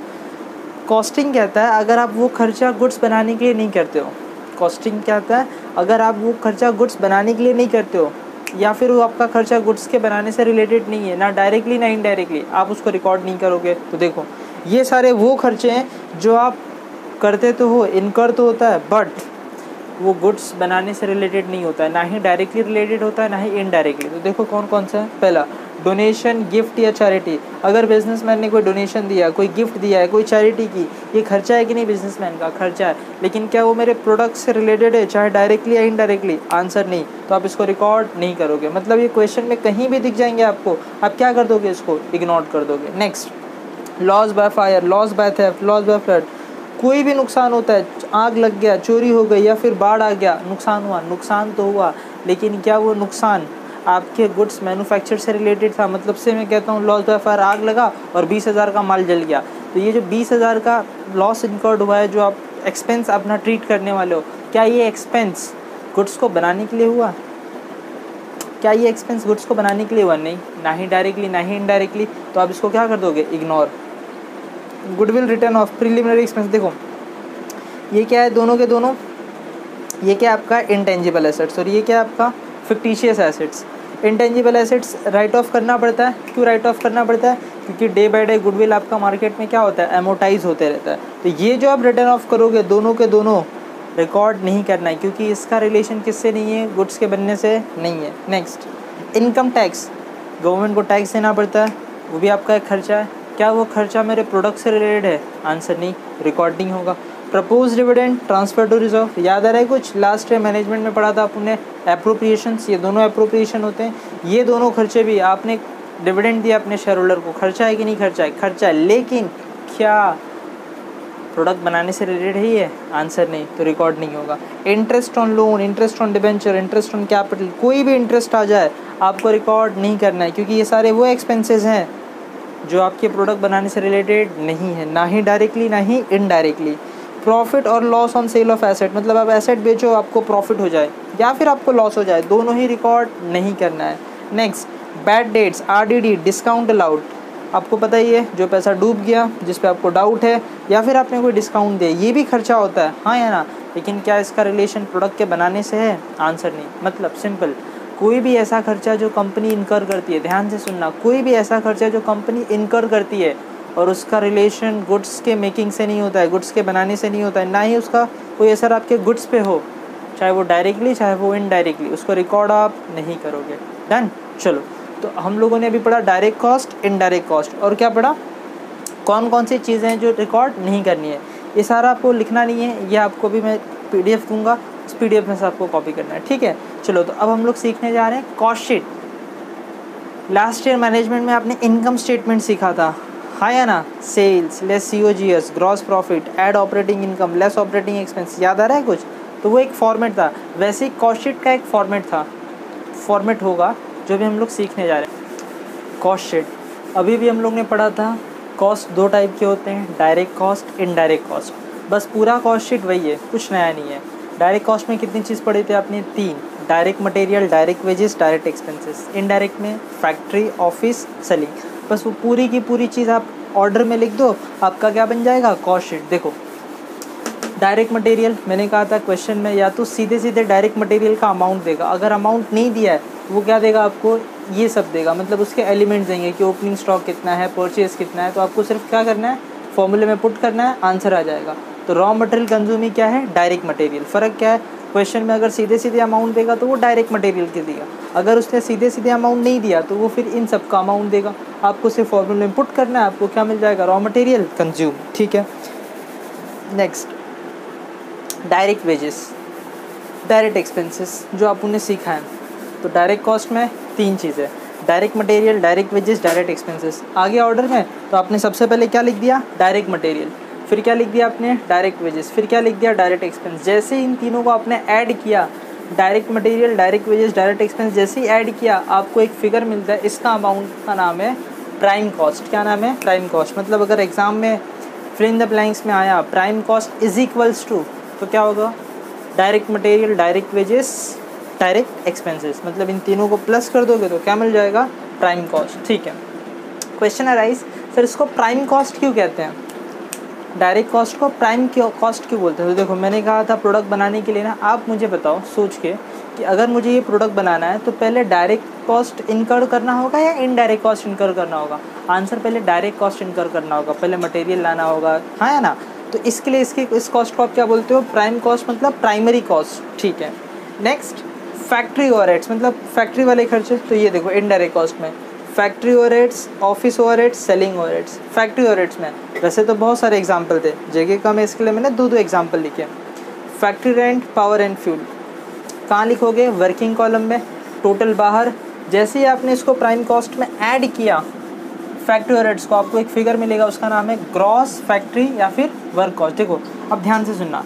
कॉस्टिंग कहता है अगर आप वो खर्चा गुड्स बनाने के लिए नहीं करते हो। कॉस्टिंग कहता है अगर आप वो खर्चा गुड्स बनाने के लिए नहीं करते हो, या फिर वो आपका खर्चा गुड्स के बनाने से रिलेटेड नहीं है, ना डायरेक्टली ना इनडायरेक्टली, आप उसको रिकॉर्ड नहीं करोगे। तो देखो ये सारे वो खर्चे हैं जो आप करते तो हो, इनकर तो होता है, बट वो गुड्स बनाने से रिलेटेड नहीं होता है, ना ही डायरेक्टली रिलेटेड होता है ना ही इनडायरेक्टली। तो देखो कौन कौन सा है। पहला डोनेशन, गिफ्ट या चैरिटी। अगर बिजनेसमैन ने कोई डोनेशन दिया, कोई गिफ्ट दिया है, कोई चैरिटी की, ये खर्चा है कि नहीं? बिजनेसमैन का खर्चा है, लेकिन क्या वो मेरे प्रोडक्ट से रिलेटेड है, चाहे डायरेक्टली या इनडायरेक्टली? आंसर नहीं, तो आप इसको रिकॉर्ड नहीं करोगे। मतलब ये क्वेश्चन में कहीं भी दिख जाएंगे आपको, आप क्या कर दोगे? इसको इग्नोर कर दोगे। Next, loss by fire, loss by theft, loss by flood. कोई भी नुकसान होता है, आग लग गया, चोरी हो गई या फिर बाढ़ आ गया, नुकसान हुआ। नुकसान तो हुआ, लेकिन क्या वो नुकसान आपके गुड्स मैन्युफैक्चर से रिलेटेड था? मतलब से मैं कहता हूँ लॉस बाय फायर, आग लगा और 20,000 का माल जल गया, तो ये जो 20,000 का लॉस इनकर्ड हुआ है, जो आप एक्सपेंस अपना ट्रीट करने वाले हो, क्या ये एक्सपेंस गुड्स को बनाने के लिए हुआ? क्या ये एक्सपेंस गुड्स को बनाने के लिए हुआ? नहीं, ना ही डायरेक्टली ना ही इनडायरेक्टली। तो आप इसको क्या कर दोगे? Ignore. Goodwill, return of, preliminary expense. देखो ये क्या है? दोनों के दोनों, ये क्या आपका इंटेंजिबल एसेट्स और ये क्या आपका fictitious assets. Intangible assets right of करना पड़ता है। क्यों राइट ऑफ करना पड़ता है? क्योंकि डे बाय डे गुडविल आपका मार्केट में क्या होता है? एमोटाइज होते रहता है। तो ये जो आप रिटर्न ऑफ करोगे, दोनों के दोनों रिकॉर्ड नहीं करना है, क्योंकि इसका रिलेशन किससे नहीं है? गुड्स के बनने से नहीं है। Next, income tax. गवर्नमेंट को टैक्स देना पड़ता है, वो भी आपका एक खर्चा है। क्या वो खर्चा मेरे प्रोडक्ट से रिलेटेड है? आंसर नहीं, रिकॉर्ड नहीं होगा। Propose dividend, transfer to reserve, याद आ रहा है कुछ? लास्ट टाइम मैनेजमेंट में पढ़ा था आपने, एप्रोप्रिएशंस, ये दोनों एप्रोप्रिएशन होते हैं। ये दोनों खर्चे भी, आपने डिविडेंड दिया अपने शेयर होल्डर को, खर्चा है कि नहीं? खर्चा है, खर्चा है, लेकिन क्या प्रोडक्ट बनाने से रिलेटेड है ये? आंसर नहीं, तो रिकॉर्ड नहीं होगा। Interest on loan, interest on debenture, interest on capital, कोई भी इंटरेस्ट आ जाए आपको रिकॉर्ड नहीं करना है, क्योंकि ये सारे वो एक्सपेंसेस हैं जो आपके प्रोडक्ट बनाने से रिलेटेड नहीं है, ना ही डायरेक्टली ना ही इनडायरेक्टली। प्रॉफिट और loss on sale of asset, मतलब आप एसेट बेचो आपको प्रॉफिट हो जाए या फिर आपको लॉस हो जाए, दोनों ही रिकॉर्ड नहीं करना है। Next, bad debts, RDD, discount allowed, आपको पता ही है जो पैसा डूब गया जिस पे आपको डाउट है या फिर आपने कोई डिस्काउंट दिया, ये भी खर्चा होता है, हाँ या ना। लेकिन क्या इसका रिलेशन प्रोडक्ट के बनाने से है? आंसर नहीं। मतलब सिंपल, कोई भी ऐसा खर्चा जो कंपनी इनकर करती है, ध्यान से सुनना, कोई भी ऐसा खर्चा जो कंपनी इनकर करती है और उसका रिलेशन गुड्स के मेकिंग से नहीं होता है, गुड्स के बनाने से नहीं होता है, ना ही उसका कोई असर आपके गुड्स पे हो, चाहे वो डायरेक्टली चाहे वो इनडायरेक्टली, उसको रिकॉर्ड आप नहीं करोगे। डन। चलो, तो हम लोगों ने अभी पढ़ा डायरेक्ट कॉस्ट, इनडायरेक्ट कॉस्ट, और क्या पढ़ा, कौन कौन सी चीज़ें हैं जो रिकॉर्ड नहीं करनी है। ये सारा आपको लिखना नहीं है, ये आपको भी मैं PDF दूंगा, उस PDF में से आपको कॉपी करना है, ठीक है। चलो, तो अब हम लोग सीखने जा रहे हैं cost sheet. Last year management में आपने इनकम स्टेटमेंट सीखा था, हाँ या ना, sales less COGS, gross profit, add operating income less operating expense, याद आ रहा है कुछ? तो वो एक फॉर्मेट था, वैसे ही कॉस्ट शीट का एक फॉर्मेट होगा जो भी हम लोग सीखने जा रहे हैं। कॉस्ट शीट अभी भी हम लोग ने पढ़ा था, कॉस्ट 2 टाइप के होते हैं, डायरेक्ट कॉस्ट, इनडायरेक्ट कॉस्ट, बस पूरा कॉस्ट शीट वही है, कुछ नया नहीं है। डायरेक्ट कॉस्ट में कितनी चीज़ पढ़ी थी आपने? 3, direct material, direct wages, direct expenses. Indirect में फैक्ट्री, ऑफिस, सेलिंग, बस वो पूरी की पूरी चीज़ आप ऑर्डर में लिख दो, आपका क्या बन जाएगा? Cost sheet. देखो, डायरेक्ट मटेरियल मैंने कहा था क्वेश्चन में, या तो सीधे सीधे डायरेक्ट मटेरियल का अमाउंट देगा, अगर अमाउंट नहीं दिया है वो क्या देगा आपको? ये सब देगा, मतलब उसके एलिमेंट्स देंगे कि ओपनिंग स्टॉक कितना है, परचेज कितना है, तो आपको सिर्फ क्या करना है? फॉर्मूले में पुट करना है, आंसर आ जाएगा। तो रॉ मटेरियल कंज्यूमिंग क्या है? Direct material. फ़र्क क्या है? क्वेश्चन में अगर सीधे सीधे अमाउंट देगा तो वो डायरेक्ट मटेरियल के देगा, अगर उसने सीधे सीधे अमाउंट नहीं दिया तो वो फिर इन सब का अमाउंट देगा। आपको सिर्फ फॉर्मूले में पुट करना है, आपको क्या मिल जाएगा? रॉ मटेरियल कंज्यूम, ठीक है। Next, direct wages, direct expenses, जो आपने सीखा है। तो डायरेक्ट कॉस्ट में 3 चीज़ें, direct material, direct wages, direct expenses. आगे ऑर्डर में तो आपने सबसे पहले क्या लिख दिया? डायरेक्ट मटेरियल, फिर क्या लिख दिया आपने? डायरेक्ट वेजेस, फिर क्या लिख दिया? Direct expense. जैसे इन तीनों को आपने ऐड किया, direct material, direct wages, direct expense, जैसे ही ऐड किया आपको एक फिगर मिलता है, इसका अमाउंट का नाम है प्राइम कॉस्ट। क्या नाम है? Prime cost. मतलब अगर एग्जाम में फिल इन द ब्लैंक्स में आया prime cost is equals to, तो क्या होगा? Direct material, direct wages, direct expenses, मतलब इन तीनों को प्लस कर दोगे तो क्या मिल जाएगा? प्राइम कॉस्ट, ठीक है। क्वेश्चन अराइज, सर इसको प्राइम कॉस्ट क्यों कहते हैं? डायरेक्ट कॉस्ट को प्राइम कॉस्ट क्यों बोलते हैं? तो देखो, मैंने कहा था प्रोडक्ट बनाने के लिए ना, आप मुझे बताओ सोच के कि अगर मुझे ये प्रोडक्ट बनाना है तो पहले डायरेक्ट कॉस्ट इनकर करना होगा या इनडायरेक्ट कॉस्ट इनकर करना होगा? आंसर पहले डायरेक्ट कॉस्ट इनकर करना होगा, पहले मटेरियल लाना होगा, हाँ या ना। तो इसके लिए इस कॉस्ट को आप क्या बोलते हो? प्राइम कॉस्ट, मतलब प्राइमरी कॉस्ट, ठीक है। नेक्स्ट, फैक्ट्री ओवरहेड्स, मतलब फैक्ट्री वाले खर्चे। तो ये देखो, इनडायरेक्ट कॉस्ट में factory overheads, office overheads, selling overheads. Factory overheads में वैसे तो बहुत सारे एग्जांपल थे, जगह कम है इसके लिए मैंने 2 एग्जांपल लिखे। Factory rent, power and fuel, कहाँ लिखोगे? वर्किंग कॉलम में, टोटल बाहर। जैसे ही आपने इसको प्राइम कॉस्ट में ऐड किया फैक्ट्री ओवरहेड्स को, आपको एक फिगर मिलेगा, उसका नाम है ग्रॉस फैक्ट्री या फिर वर्क कॉस्ट। देखो, अब ध्यान से सुनना,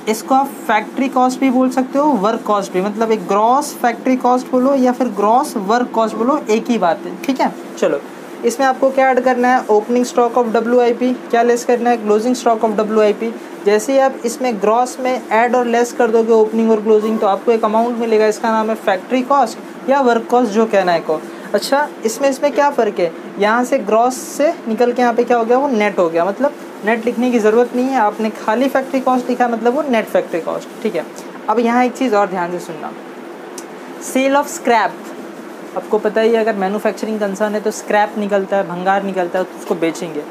इसको आप फैक्ट्री कॉस्ट भी बोल सकते हो, वर्क कॉस्ट भी, मतलब एक ग्रॉस फैक्ट्री कॉस्ट बोलो या फिर ग्रॉस वर्क कॉस्ट बोलो, एक ही बात है, ठीक है। चलो, इसमें आपको क्या ऐड करना है? ओपनिंग स्टॉक ऑफ WIP, क्या लेस करना है? Closing stock of WIP। जैसे ही आप इसमें ग्रॉस में ऐड और लेस कर दोगे ओपनिंग और क्लोजिंग, तो आपको एक अमाउंट मिलेगा, इसका नाम है फैक्ट्री कॉस्ट या वर्क कॉस्ट, जो कहना है को। अच्छा, इसमें क्या फ़र्क है? यहाँ से ग्रॉस से निकल के यहाँ पे क्या हो गया? वो नेट हो गया, मतलब नेट लिखने की ज़रूरत नहीं है, आपने खाली फैक्ट्री कॉस्ट लिखा, मतलब वो नेट फैक्ट्री कॉस्ट, ठीक है। अब यहाँ एक चीज़ और ध्यान से सुनना, सेल ऑफ स्क्रैप। आपको पता ही है, अगर मैन्युफैक्चरिंग कंसर्न है तो स्क्रैप निकलता है, भंगार निकलता है, तो उसको बेचेंगे।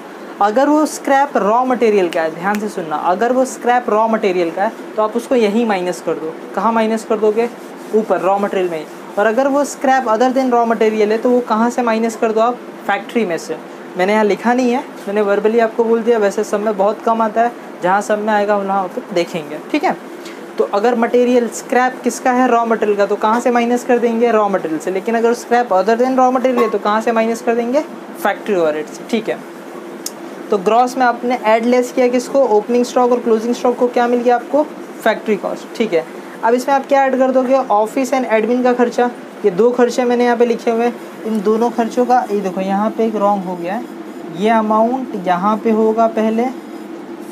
अगर वो स्क्रैप रॉ मटेरियल का है, ध्यान से सुनना, अगर वो स्क्रैप रॉ मटेरियल का है तो आप उसको यहीं माइनस कर दो। कहाँ माइनस कर दोगे? ऊपर, रॉ मटेरियल में ही। और अगर वो scrap other than raw material है तो वो कहाँ से माइनस कर दो आप? फैक्ट्री में से। मैंने यहाँ लिखा नहीं है, मैंने वर्बली आपको बोल दिया, वैसे सब में बहुत कम आता है, जहाँ सब में आएगा वहाँ तो देखेंगे, ठीक है। तो अगर मटेरियल स्क्रैप किसका है? रॉ मटेरियल का, तो कहाँ से माइनस कर देंगे? रॉ मटेरियल से। लेकिन अगर scrap other than raw material है तो कहाँ से माइनस कर देंगे? फैक्ट्री ओवरहेड से, ठीक है। तो ग्रॉस में आपने ऐड लेस किया किसको? ओपनिंग स्टॉक और क्लोजिंग स्टॉक को, क्या मिल गया आपको? फैक्ट्री कॉस्ट, ठीक है। अब इसमें आप क्या ऐड कर दोगे? ऑफिस एंड एडमिन का खर्चा। ये 2 खर्चे मैंने यहाँ पे लिखे हुए हैं, इन दोनों खर्चों का, ये देखो यहाँ पे एक रॉन्ग हो गया है, ये अमाउंट यहाँ पे होगा पहले,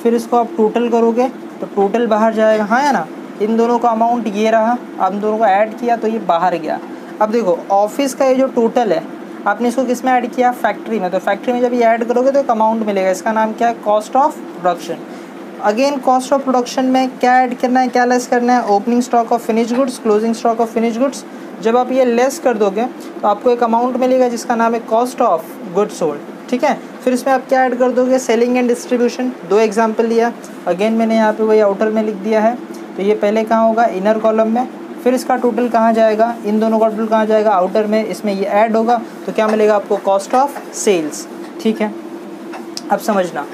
फिर इसको आप टोटल करोगे तो टोटल बाहर जाएगा, हाँ है ना। इन दोनों का अमाउंट ये रहा, आप इन दोनों को ऐड किया तो ये बाहर गया। अब देखो ऑफिस का ये जो टोटल है आपने इसको किस में ऐड किया, फैक्ट्री में। तो फैक्ट्री में जब ये ऐड करोगे तो एक अमाउंट मिलेगा, इसका नाम क्या है, cost of production. Again cost of production में क्या ऐड करना है, क्या लेस करना है, opening stock of finish goods, closing stock of finish goods. जब आप ये लेस कर दोगे तो आपको एक अमाउंट मिलेगा जिसका नाम है कॉस्ट ऑफ गुड्स सोल्ड, ठीक है। फिर इसमें आप क्या ऐड कर दोगे, सेलिंग एंड डिस्ट्रीब्यूशन। 2 एग्जाम्पल लिया, अगेन मैंने यहाँ पे वही आउटर में लिख दिया है। तो ये पहले कहाँ होगा, इनर कॉलम में, फिर इसका टोटल कहाँ जाएगा, इन दोनों का टोटल कहाँ जाएगा, आउटर में। इसमें ये ऐड होगा तो क्या मिलेगा आपको, कॉस्ट ऑफ सेल्स, ठीक है। अब समझना,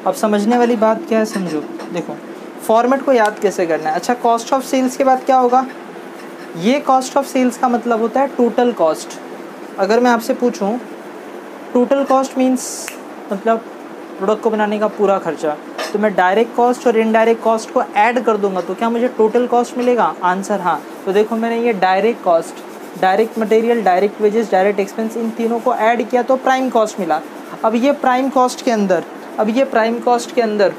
अब समझने वाली बात क्या है, समझो। देखो फॉर्मेट को याद कैसे करना है। अच्छा, कॉस्ट ऑफ सेल्स के बाद क्या होगा, ये कॉस्ट ऑफ सेल्स का मतलब होता है टोटल कॉस्ट। अगर मैं आपसे पूछूं टोटल कॉस्ट मीन्स मतलब प्रोडक्ट को बनाने का पूरा खर्चा, तो मैं डायरेक्ट कॉस्ट और इनडायरेक्ट कॉस्ट को ऐड कर दूंगा तो क्या मुझे टोटल कॉस्ट मिलेगा, आंसर हाँ। तो देखो मैंने ये direct cost, direct material, direct wages, direct expense, इन तीनों को ऐड किया तो प्राइम कॉस्ट मिला। अब ये प्राइम कॉस्ट के अंदर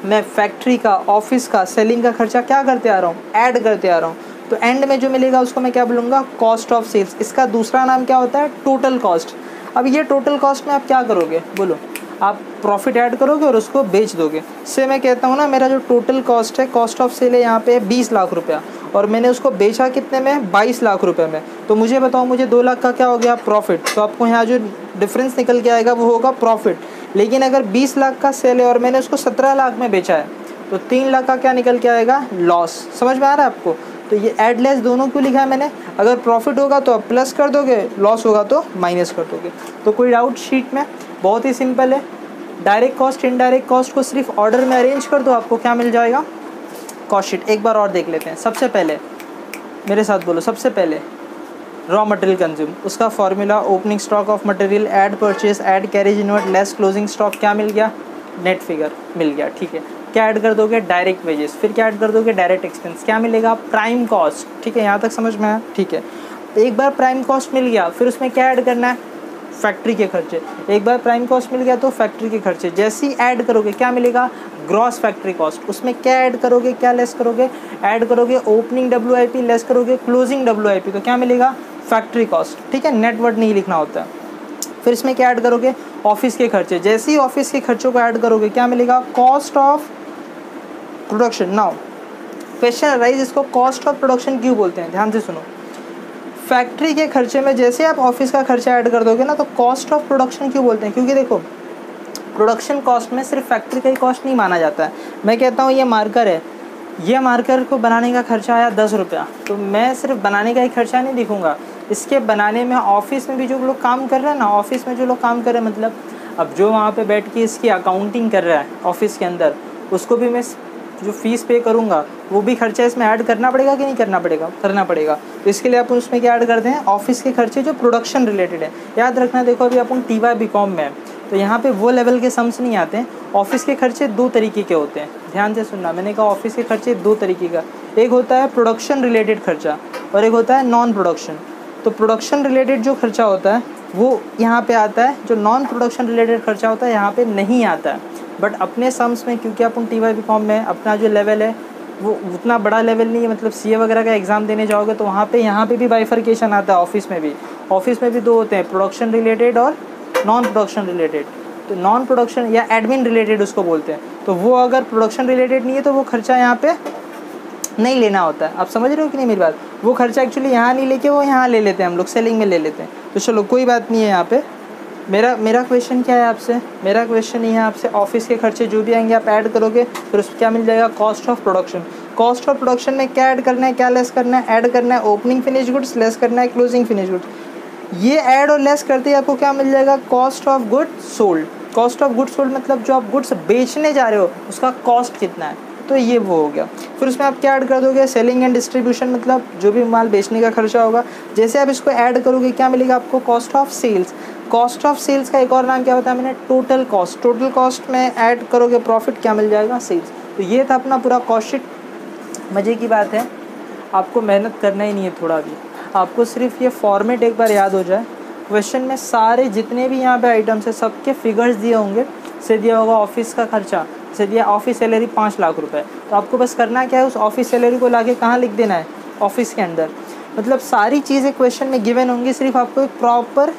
मैं फैक्ट्री का, ऑफिस का, सेलिंग का खर्चा क्या करते आ रहा हूँ, ऐड करते आ रहा हूँ। तो एंड में जो मिलेगा उसको मैं क्या बोलूँगा, कॉस्ट ऑफ सेल्स। इसका दूसरा नाम क्या होता है, टोटल कॉस्ट। अब ये टोटल कॉस्ट में आप क्या करोगे, बोलो, आप प्रॉफिट ऐड करोगे और उसको बेच दोगे। से मैं कहता हूँ ना, मेरा जो टोटल कॉस्ट है, कॉस्ट ऑफ सेल है यहाँ पे 20 लाख रुपया, और मैंने उसको बेचा कितने में, 22 लाख रुपए में। तो मुझे बताओ, मुझे 2 लाख का क्या हो गया, प्रॉफिट। तो आपको यहाँ जो डिफरेंस निकल के आएगा वो होगा प्रॉफिट। लेकिन अगर 20 लाख का सेल है और मैंने उसको 17 लाख में बेचा है तो 3 लाख का क्या निकल के आएगा, लॉस। समझ में आ रहा है आपको। तो ये एड लेस दोनों क्यों लिखा है मैंने, अगर प्रॉफिट होगा तो आप प्लस कर दोगे, लॉस होगा तो माइनस कर दोगे। तो कोई डाउट शीट में, बहुत ही सिंपल है। डायरेक्ट कॉस्ट इनडायरेक्ट कॉस्ट को सिर्फ ऑर्डर में अरेंज कर दो, आपको क्या मिल जाएगा, कॉस्ट शीट। एक बार और देख लेते हैं। सबसे पहले मेरे साथ बोलो, सबसे पहले रॉ मटेरियल कंज्यूम, उसका formula opening stock of material add purchase add carriage inward less closing stock, क्या मिल गया, नेट फिगर मिल गया, ठीक है। क्या ऐड कर दोगे, डायरेक्ट वेजेस, फिर क्या ऐड कर दोगे, डायरेक्ट एक्सपेंस, क्या मिलेगा, प्राइम कॉस्ट, ठीक है। यहाँ तक समझ में आया, ठीक है। एक बार प्राइम कॉस्ट मिल गया, फिर उसमें क्या ऐड करना है, फैक्ट्री के खर्चे। एक बार प्राइम कॉस्ट मिल गया तो फैक्ट्री के खर्चे, जैसे ही ऐड करोगे क्या मिलेगा, ग्रॉस फैक्ट्री कॉस्ट। उसमें क्या ऐड करोगे, क्या लेस करोगे, ऐड करोगे ओपनिंग WIP, लेस करोगे क्लोजिंग WIP, तो क्या मिलेगा, फैक्ट्री कॉस्ट, ठीक है। नेट वर्ड नहीं लिखना होता है। फिर इसमें क्या ऐड करोगे, ऑफिस के खर्चे। जैसे ही ऑफिस के खर्चों को ऐड करोगे क्या मिलेगा, cost of production. Now question arise, इसको कॉस्ट ऑफ प्रोडक्शन क्यों बोलते हैं, ध्यान से सुनो। फैक्ट्री के खर्चे में जैसे आप ऑफिस का खर्चा ऐड कर दोगे ना, तो कॉस्ट ऑफ प्रोडक्शन क्यों बोलते हैं, क्योंकि देखो प्रोडक्शन कॉस्ट में सिर्फ फैक्ट्री का ही कॉस्ट नहीं माना जाता है। मैं कहता हूँ ये मार्कर है, ये मार्कर को बनाने का खर्चा आया 10 रुपया, तो मैं सिर्फ बनाने का ही खर्चा नहीं दिखूंगा, इसके बनाने में ऑफिस में भी जो लोग काम कर रहे हैं ना, ऑफिस में जो लोग काम कर रहे हैं, मतलब अब जो वहाँ पे बैठ के इसकी अकाउंटिंग कर रहा है ऑफिस के अंदर, उसको भी मैं जो फीस पे करूँगा वो भी खर्चा इसमें ऐड करना पड़ेगा कि नहीं करना पड़ेगा, करना पड़ेगा। तो इसके लिए अपन उसमें क्या ऐड करते हैं, ऑफिस के खर्चे जो प्रोडक्शन रिलेटेड है। याद रखना, देखो अभी अपन TY BCom में है तो यहाँ पे वो लेवल के सम्स नहीं आते हैं। ऑफिस के खर्चे 2 तरीके के होते हैं, ध्यान से सुनना। मैंने कहा ऑफिस के खर्चे 2 तरीके का, एक होता है प्रोडक्शन रिलेटेड खर्चा और एक होता है नॉन प्रोडक्शन। तो प्रोडक्शन रिलेटेड जो खर्चा होता है वो यहाँ पे आता है, जो नॉन प्रोडक्शन रिलेटेड खर्चा होता है यहाँ पे नहीं आता है। बट अपने सम्स में, क्योंकि अपन TY BCom में अपना जो लेवल है वो उतना बड़ा लेवल नहीं है, मतलब CA वगैरह का एग्ज़ाम देने जाओगे तो वहाँ पे यहाँ पे भी बाइफर्केशन आता है। ऑफिस में भी 2 होते हैं, प्रोडक्शन रिलेटेड और नॉन प्रोडक्शन रिलेटेड। तो नॉन प्रोडक्शन या एडमिन रिलेटेड उसको बोलते हैं। तो वो अगर प्रोडक्शन रिलेटेड नहीं है तो वो खर्चा यहाँ पे नहीं लेना होता है। आप समझ रहे हो कि नहीं मेरी बात, वो खर्चा एक्चुअली यहाँ नहीं लेके वो यहाँ ले लेते हैं, हम लोग सेलिंग में ले लेते हैं। तो चलो कोई बात नहीं है। यहाँ पे मेरा क्वेश्चन क्या है आपसे, मेरा क्वेश्चन ये है आपसे, ऑफिस के खर्चे जो भी आएंगे आप ऐड करोगे, फिर उसमें क्या मिल जाएगा, cost of production. Cost of production में क्या ऐड करना है, क्या लेस करना है, ऐड करना है ओपनिंग फिनिश गुड्स, लेस करना है क्लोजिंग फिनिश गुड्स। ये ऐड और लेस करते ही आपको क्या मिल जाएगा, cost of goods sold. Cost of goods sold मतलब जो आप गुड्स बेचने जा रहे हो उसका कॉस्ट कितना है, तो ये वो हो गया। फिर उसमें आप क्या ऐड कर दोगे, सेलिंग एंड डिस्ट्रीब्यूशन, मतलब जो भी माल बेचने का खर्चा होगा। जैसे आप इसको ऐड करोगे क्या मिलेगा आपको, cost of sales. Cost of sales का एक और नाम क्या होता है मैंने, टोटल कॉस्ट। टोटल कॉस्ट में ऐड करोगे प्रॉफिट, क्या मिल जाएगा, सेल्स। तो ये था अपना पूरा कॉस्ट शीट। मज़े की बात है, आपको मेहनत करना ही नहीं है थोड़ा भी, आपको सिर्फ ये फॉर्मेट एक बार याद हो जाए क्वेश्चन में सारे जितने भी यहाँ पे आइटम्स है सबके फिगर्स दिए होंगे। से दिया होगा ऑफिस का खर्चा, से दिया ऑफिस सैलरी 5 लाख रुपए। तो आपको बस करना क्या है, उस ऑफिस सैलरी को लाके कहाँ लिख देना है, ऑफिस के अंदर। मतलब सारी चीज़ें क्वेश्चन में गिवन होंगी, सिर्फ आपको एक प्रॉपर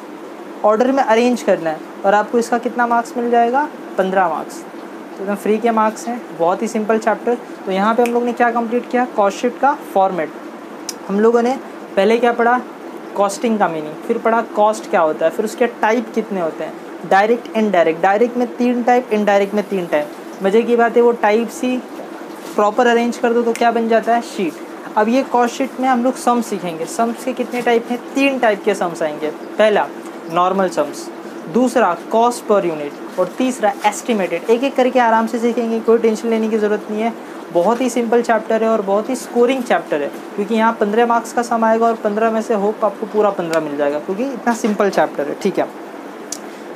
ऑर्डर में अरेंज करना है और आपको इसका कितना मार्क्स मिल जाएगा, 15 मार्क्स। तो एकदम फ्री के मार्क्स हैं, बहुत ही सिंपल चैप्टर। तो यहाँ पे हम लोग ने क्या कंप्लीट किया, कॉस्ट शीट का फॉर्मेट। हम लोगों ने पहले क्या पढ़ा, कॉस्टिंग का मीनिंग, फिर पढ़ा कॉस्ट क्या होता है, फिर उसके टाइप कितने होते हैं, डायरेक्ट इनडायरेक्ट। डायरेक्ट में 3 टाइप, इनडायरेक्ट में 3 टाइप। मज़े की बात है, वो टाइप्स ही प्रॉपर अरेंज कर दो तो क्या बन जाता है, शीट। अब ये कॉस्ट शीट में हम लोग सम्स सीखेंगे। सम्स के कितने टाइप हैं, 3 टाइप के सम्स आएंगे। पहला नॉर्मल सम्स, दूसरा कॉस्ट पर यूनिट, और तीसरा एस्टिमेटेड। एक एक करके आराम से सीखेंगे, कोई टेंशन लेने की ज़रूरत नहीं है। बहुत ही सिंपल चैप्टर है और बहुत ही स्कोरिंग चैप्टर है, क्योंकि यहाँ 15 मार्क्स का सम आएगा और 15 में से होप आपको पूरा 15 मिल जाएगा, क्योंकि इतना सिंपल चैप्टर है। ठीक है,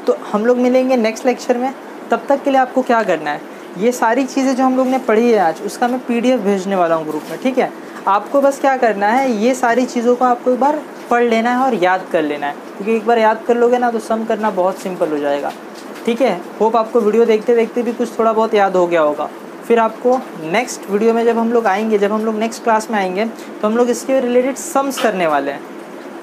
तो हम लोग मिलेंगे नेक्स्ट लेक्चर में। तब तक के लिए आपको क्या करना है, ये सारी चीज़ें जो हम लोग ने पढ़ी है आज, उसका मैं PDF भेजने वाला हूँ ग्रुप में। ठीक है, आपको बस क्या करना है, ये सारी चीज़ों को आपको एक बार पढ़ लेना है और याद कर लेना है, क्योंकि एक बार याद कर लोगे ना तो सम करना बहुत सिंपल हो जाएगा। ठीक है, होप आपको वीडियो देखते देखते भी कुछ थोड़ा बहुत याद हो गया होगा। फिर आपको नेक्स्ट वीडियो में जब हम लोग आएंगे, जब हम लोग नेक्स्ट क्लास में आएंगे, तो हम लोग इसके रिलेटेड सम्स करने वाले हैं।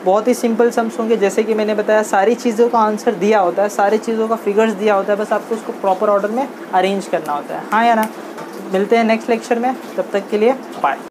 बहुत ही सिंपल सम्स होंगे, जैसे कि मैंने बताया सारी चीज़ों का आंसर दिया होता है, सारी चीज़ों का फिगर्स दिया होता है, बस आपको उसको प्रॉपर ऑर्डर में अरेंज करना होता है। हाँ या ना। मिलते हैं नेक्स्ट लेक्चर में, तब तक के लिए बाय।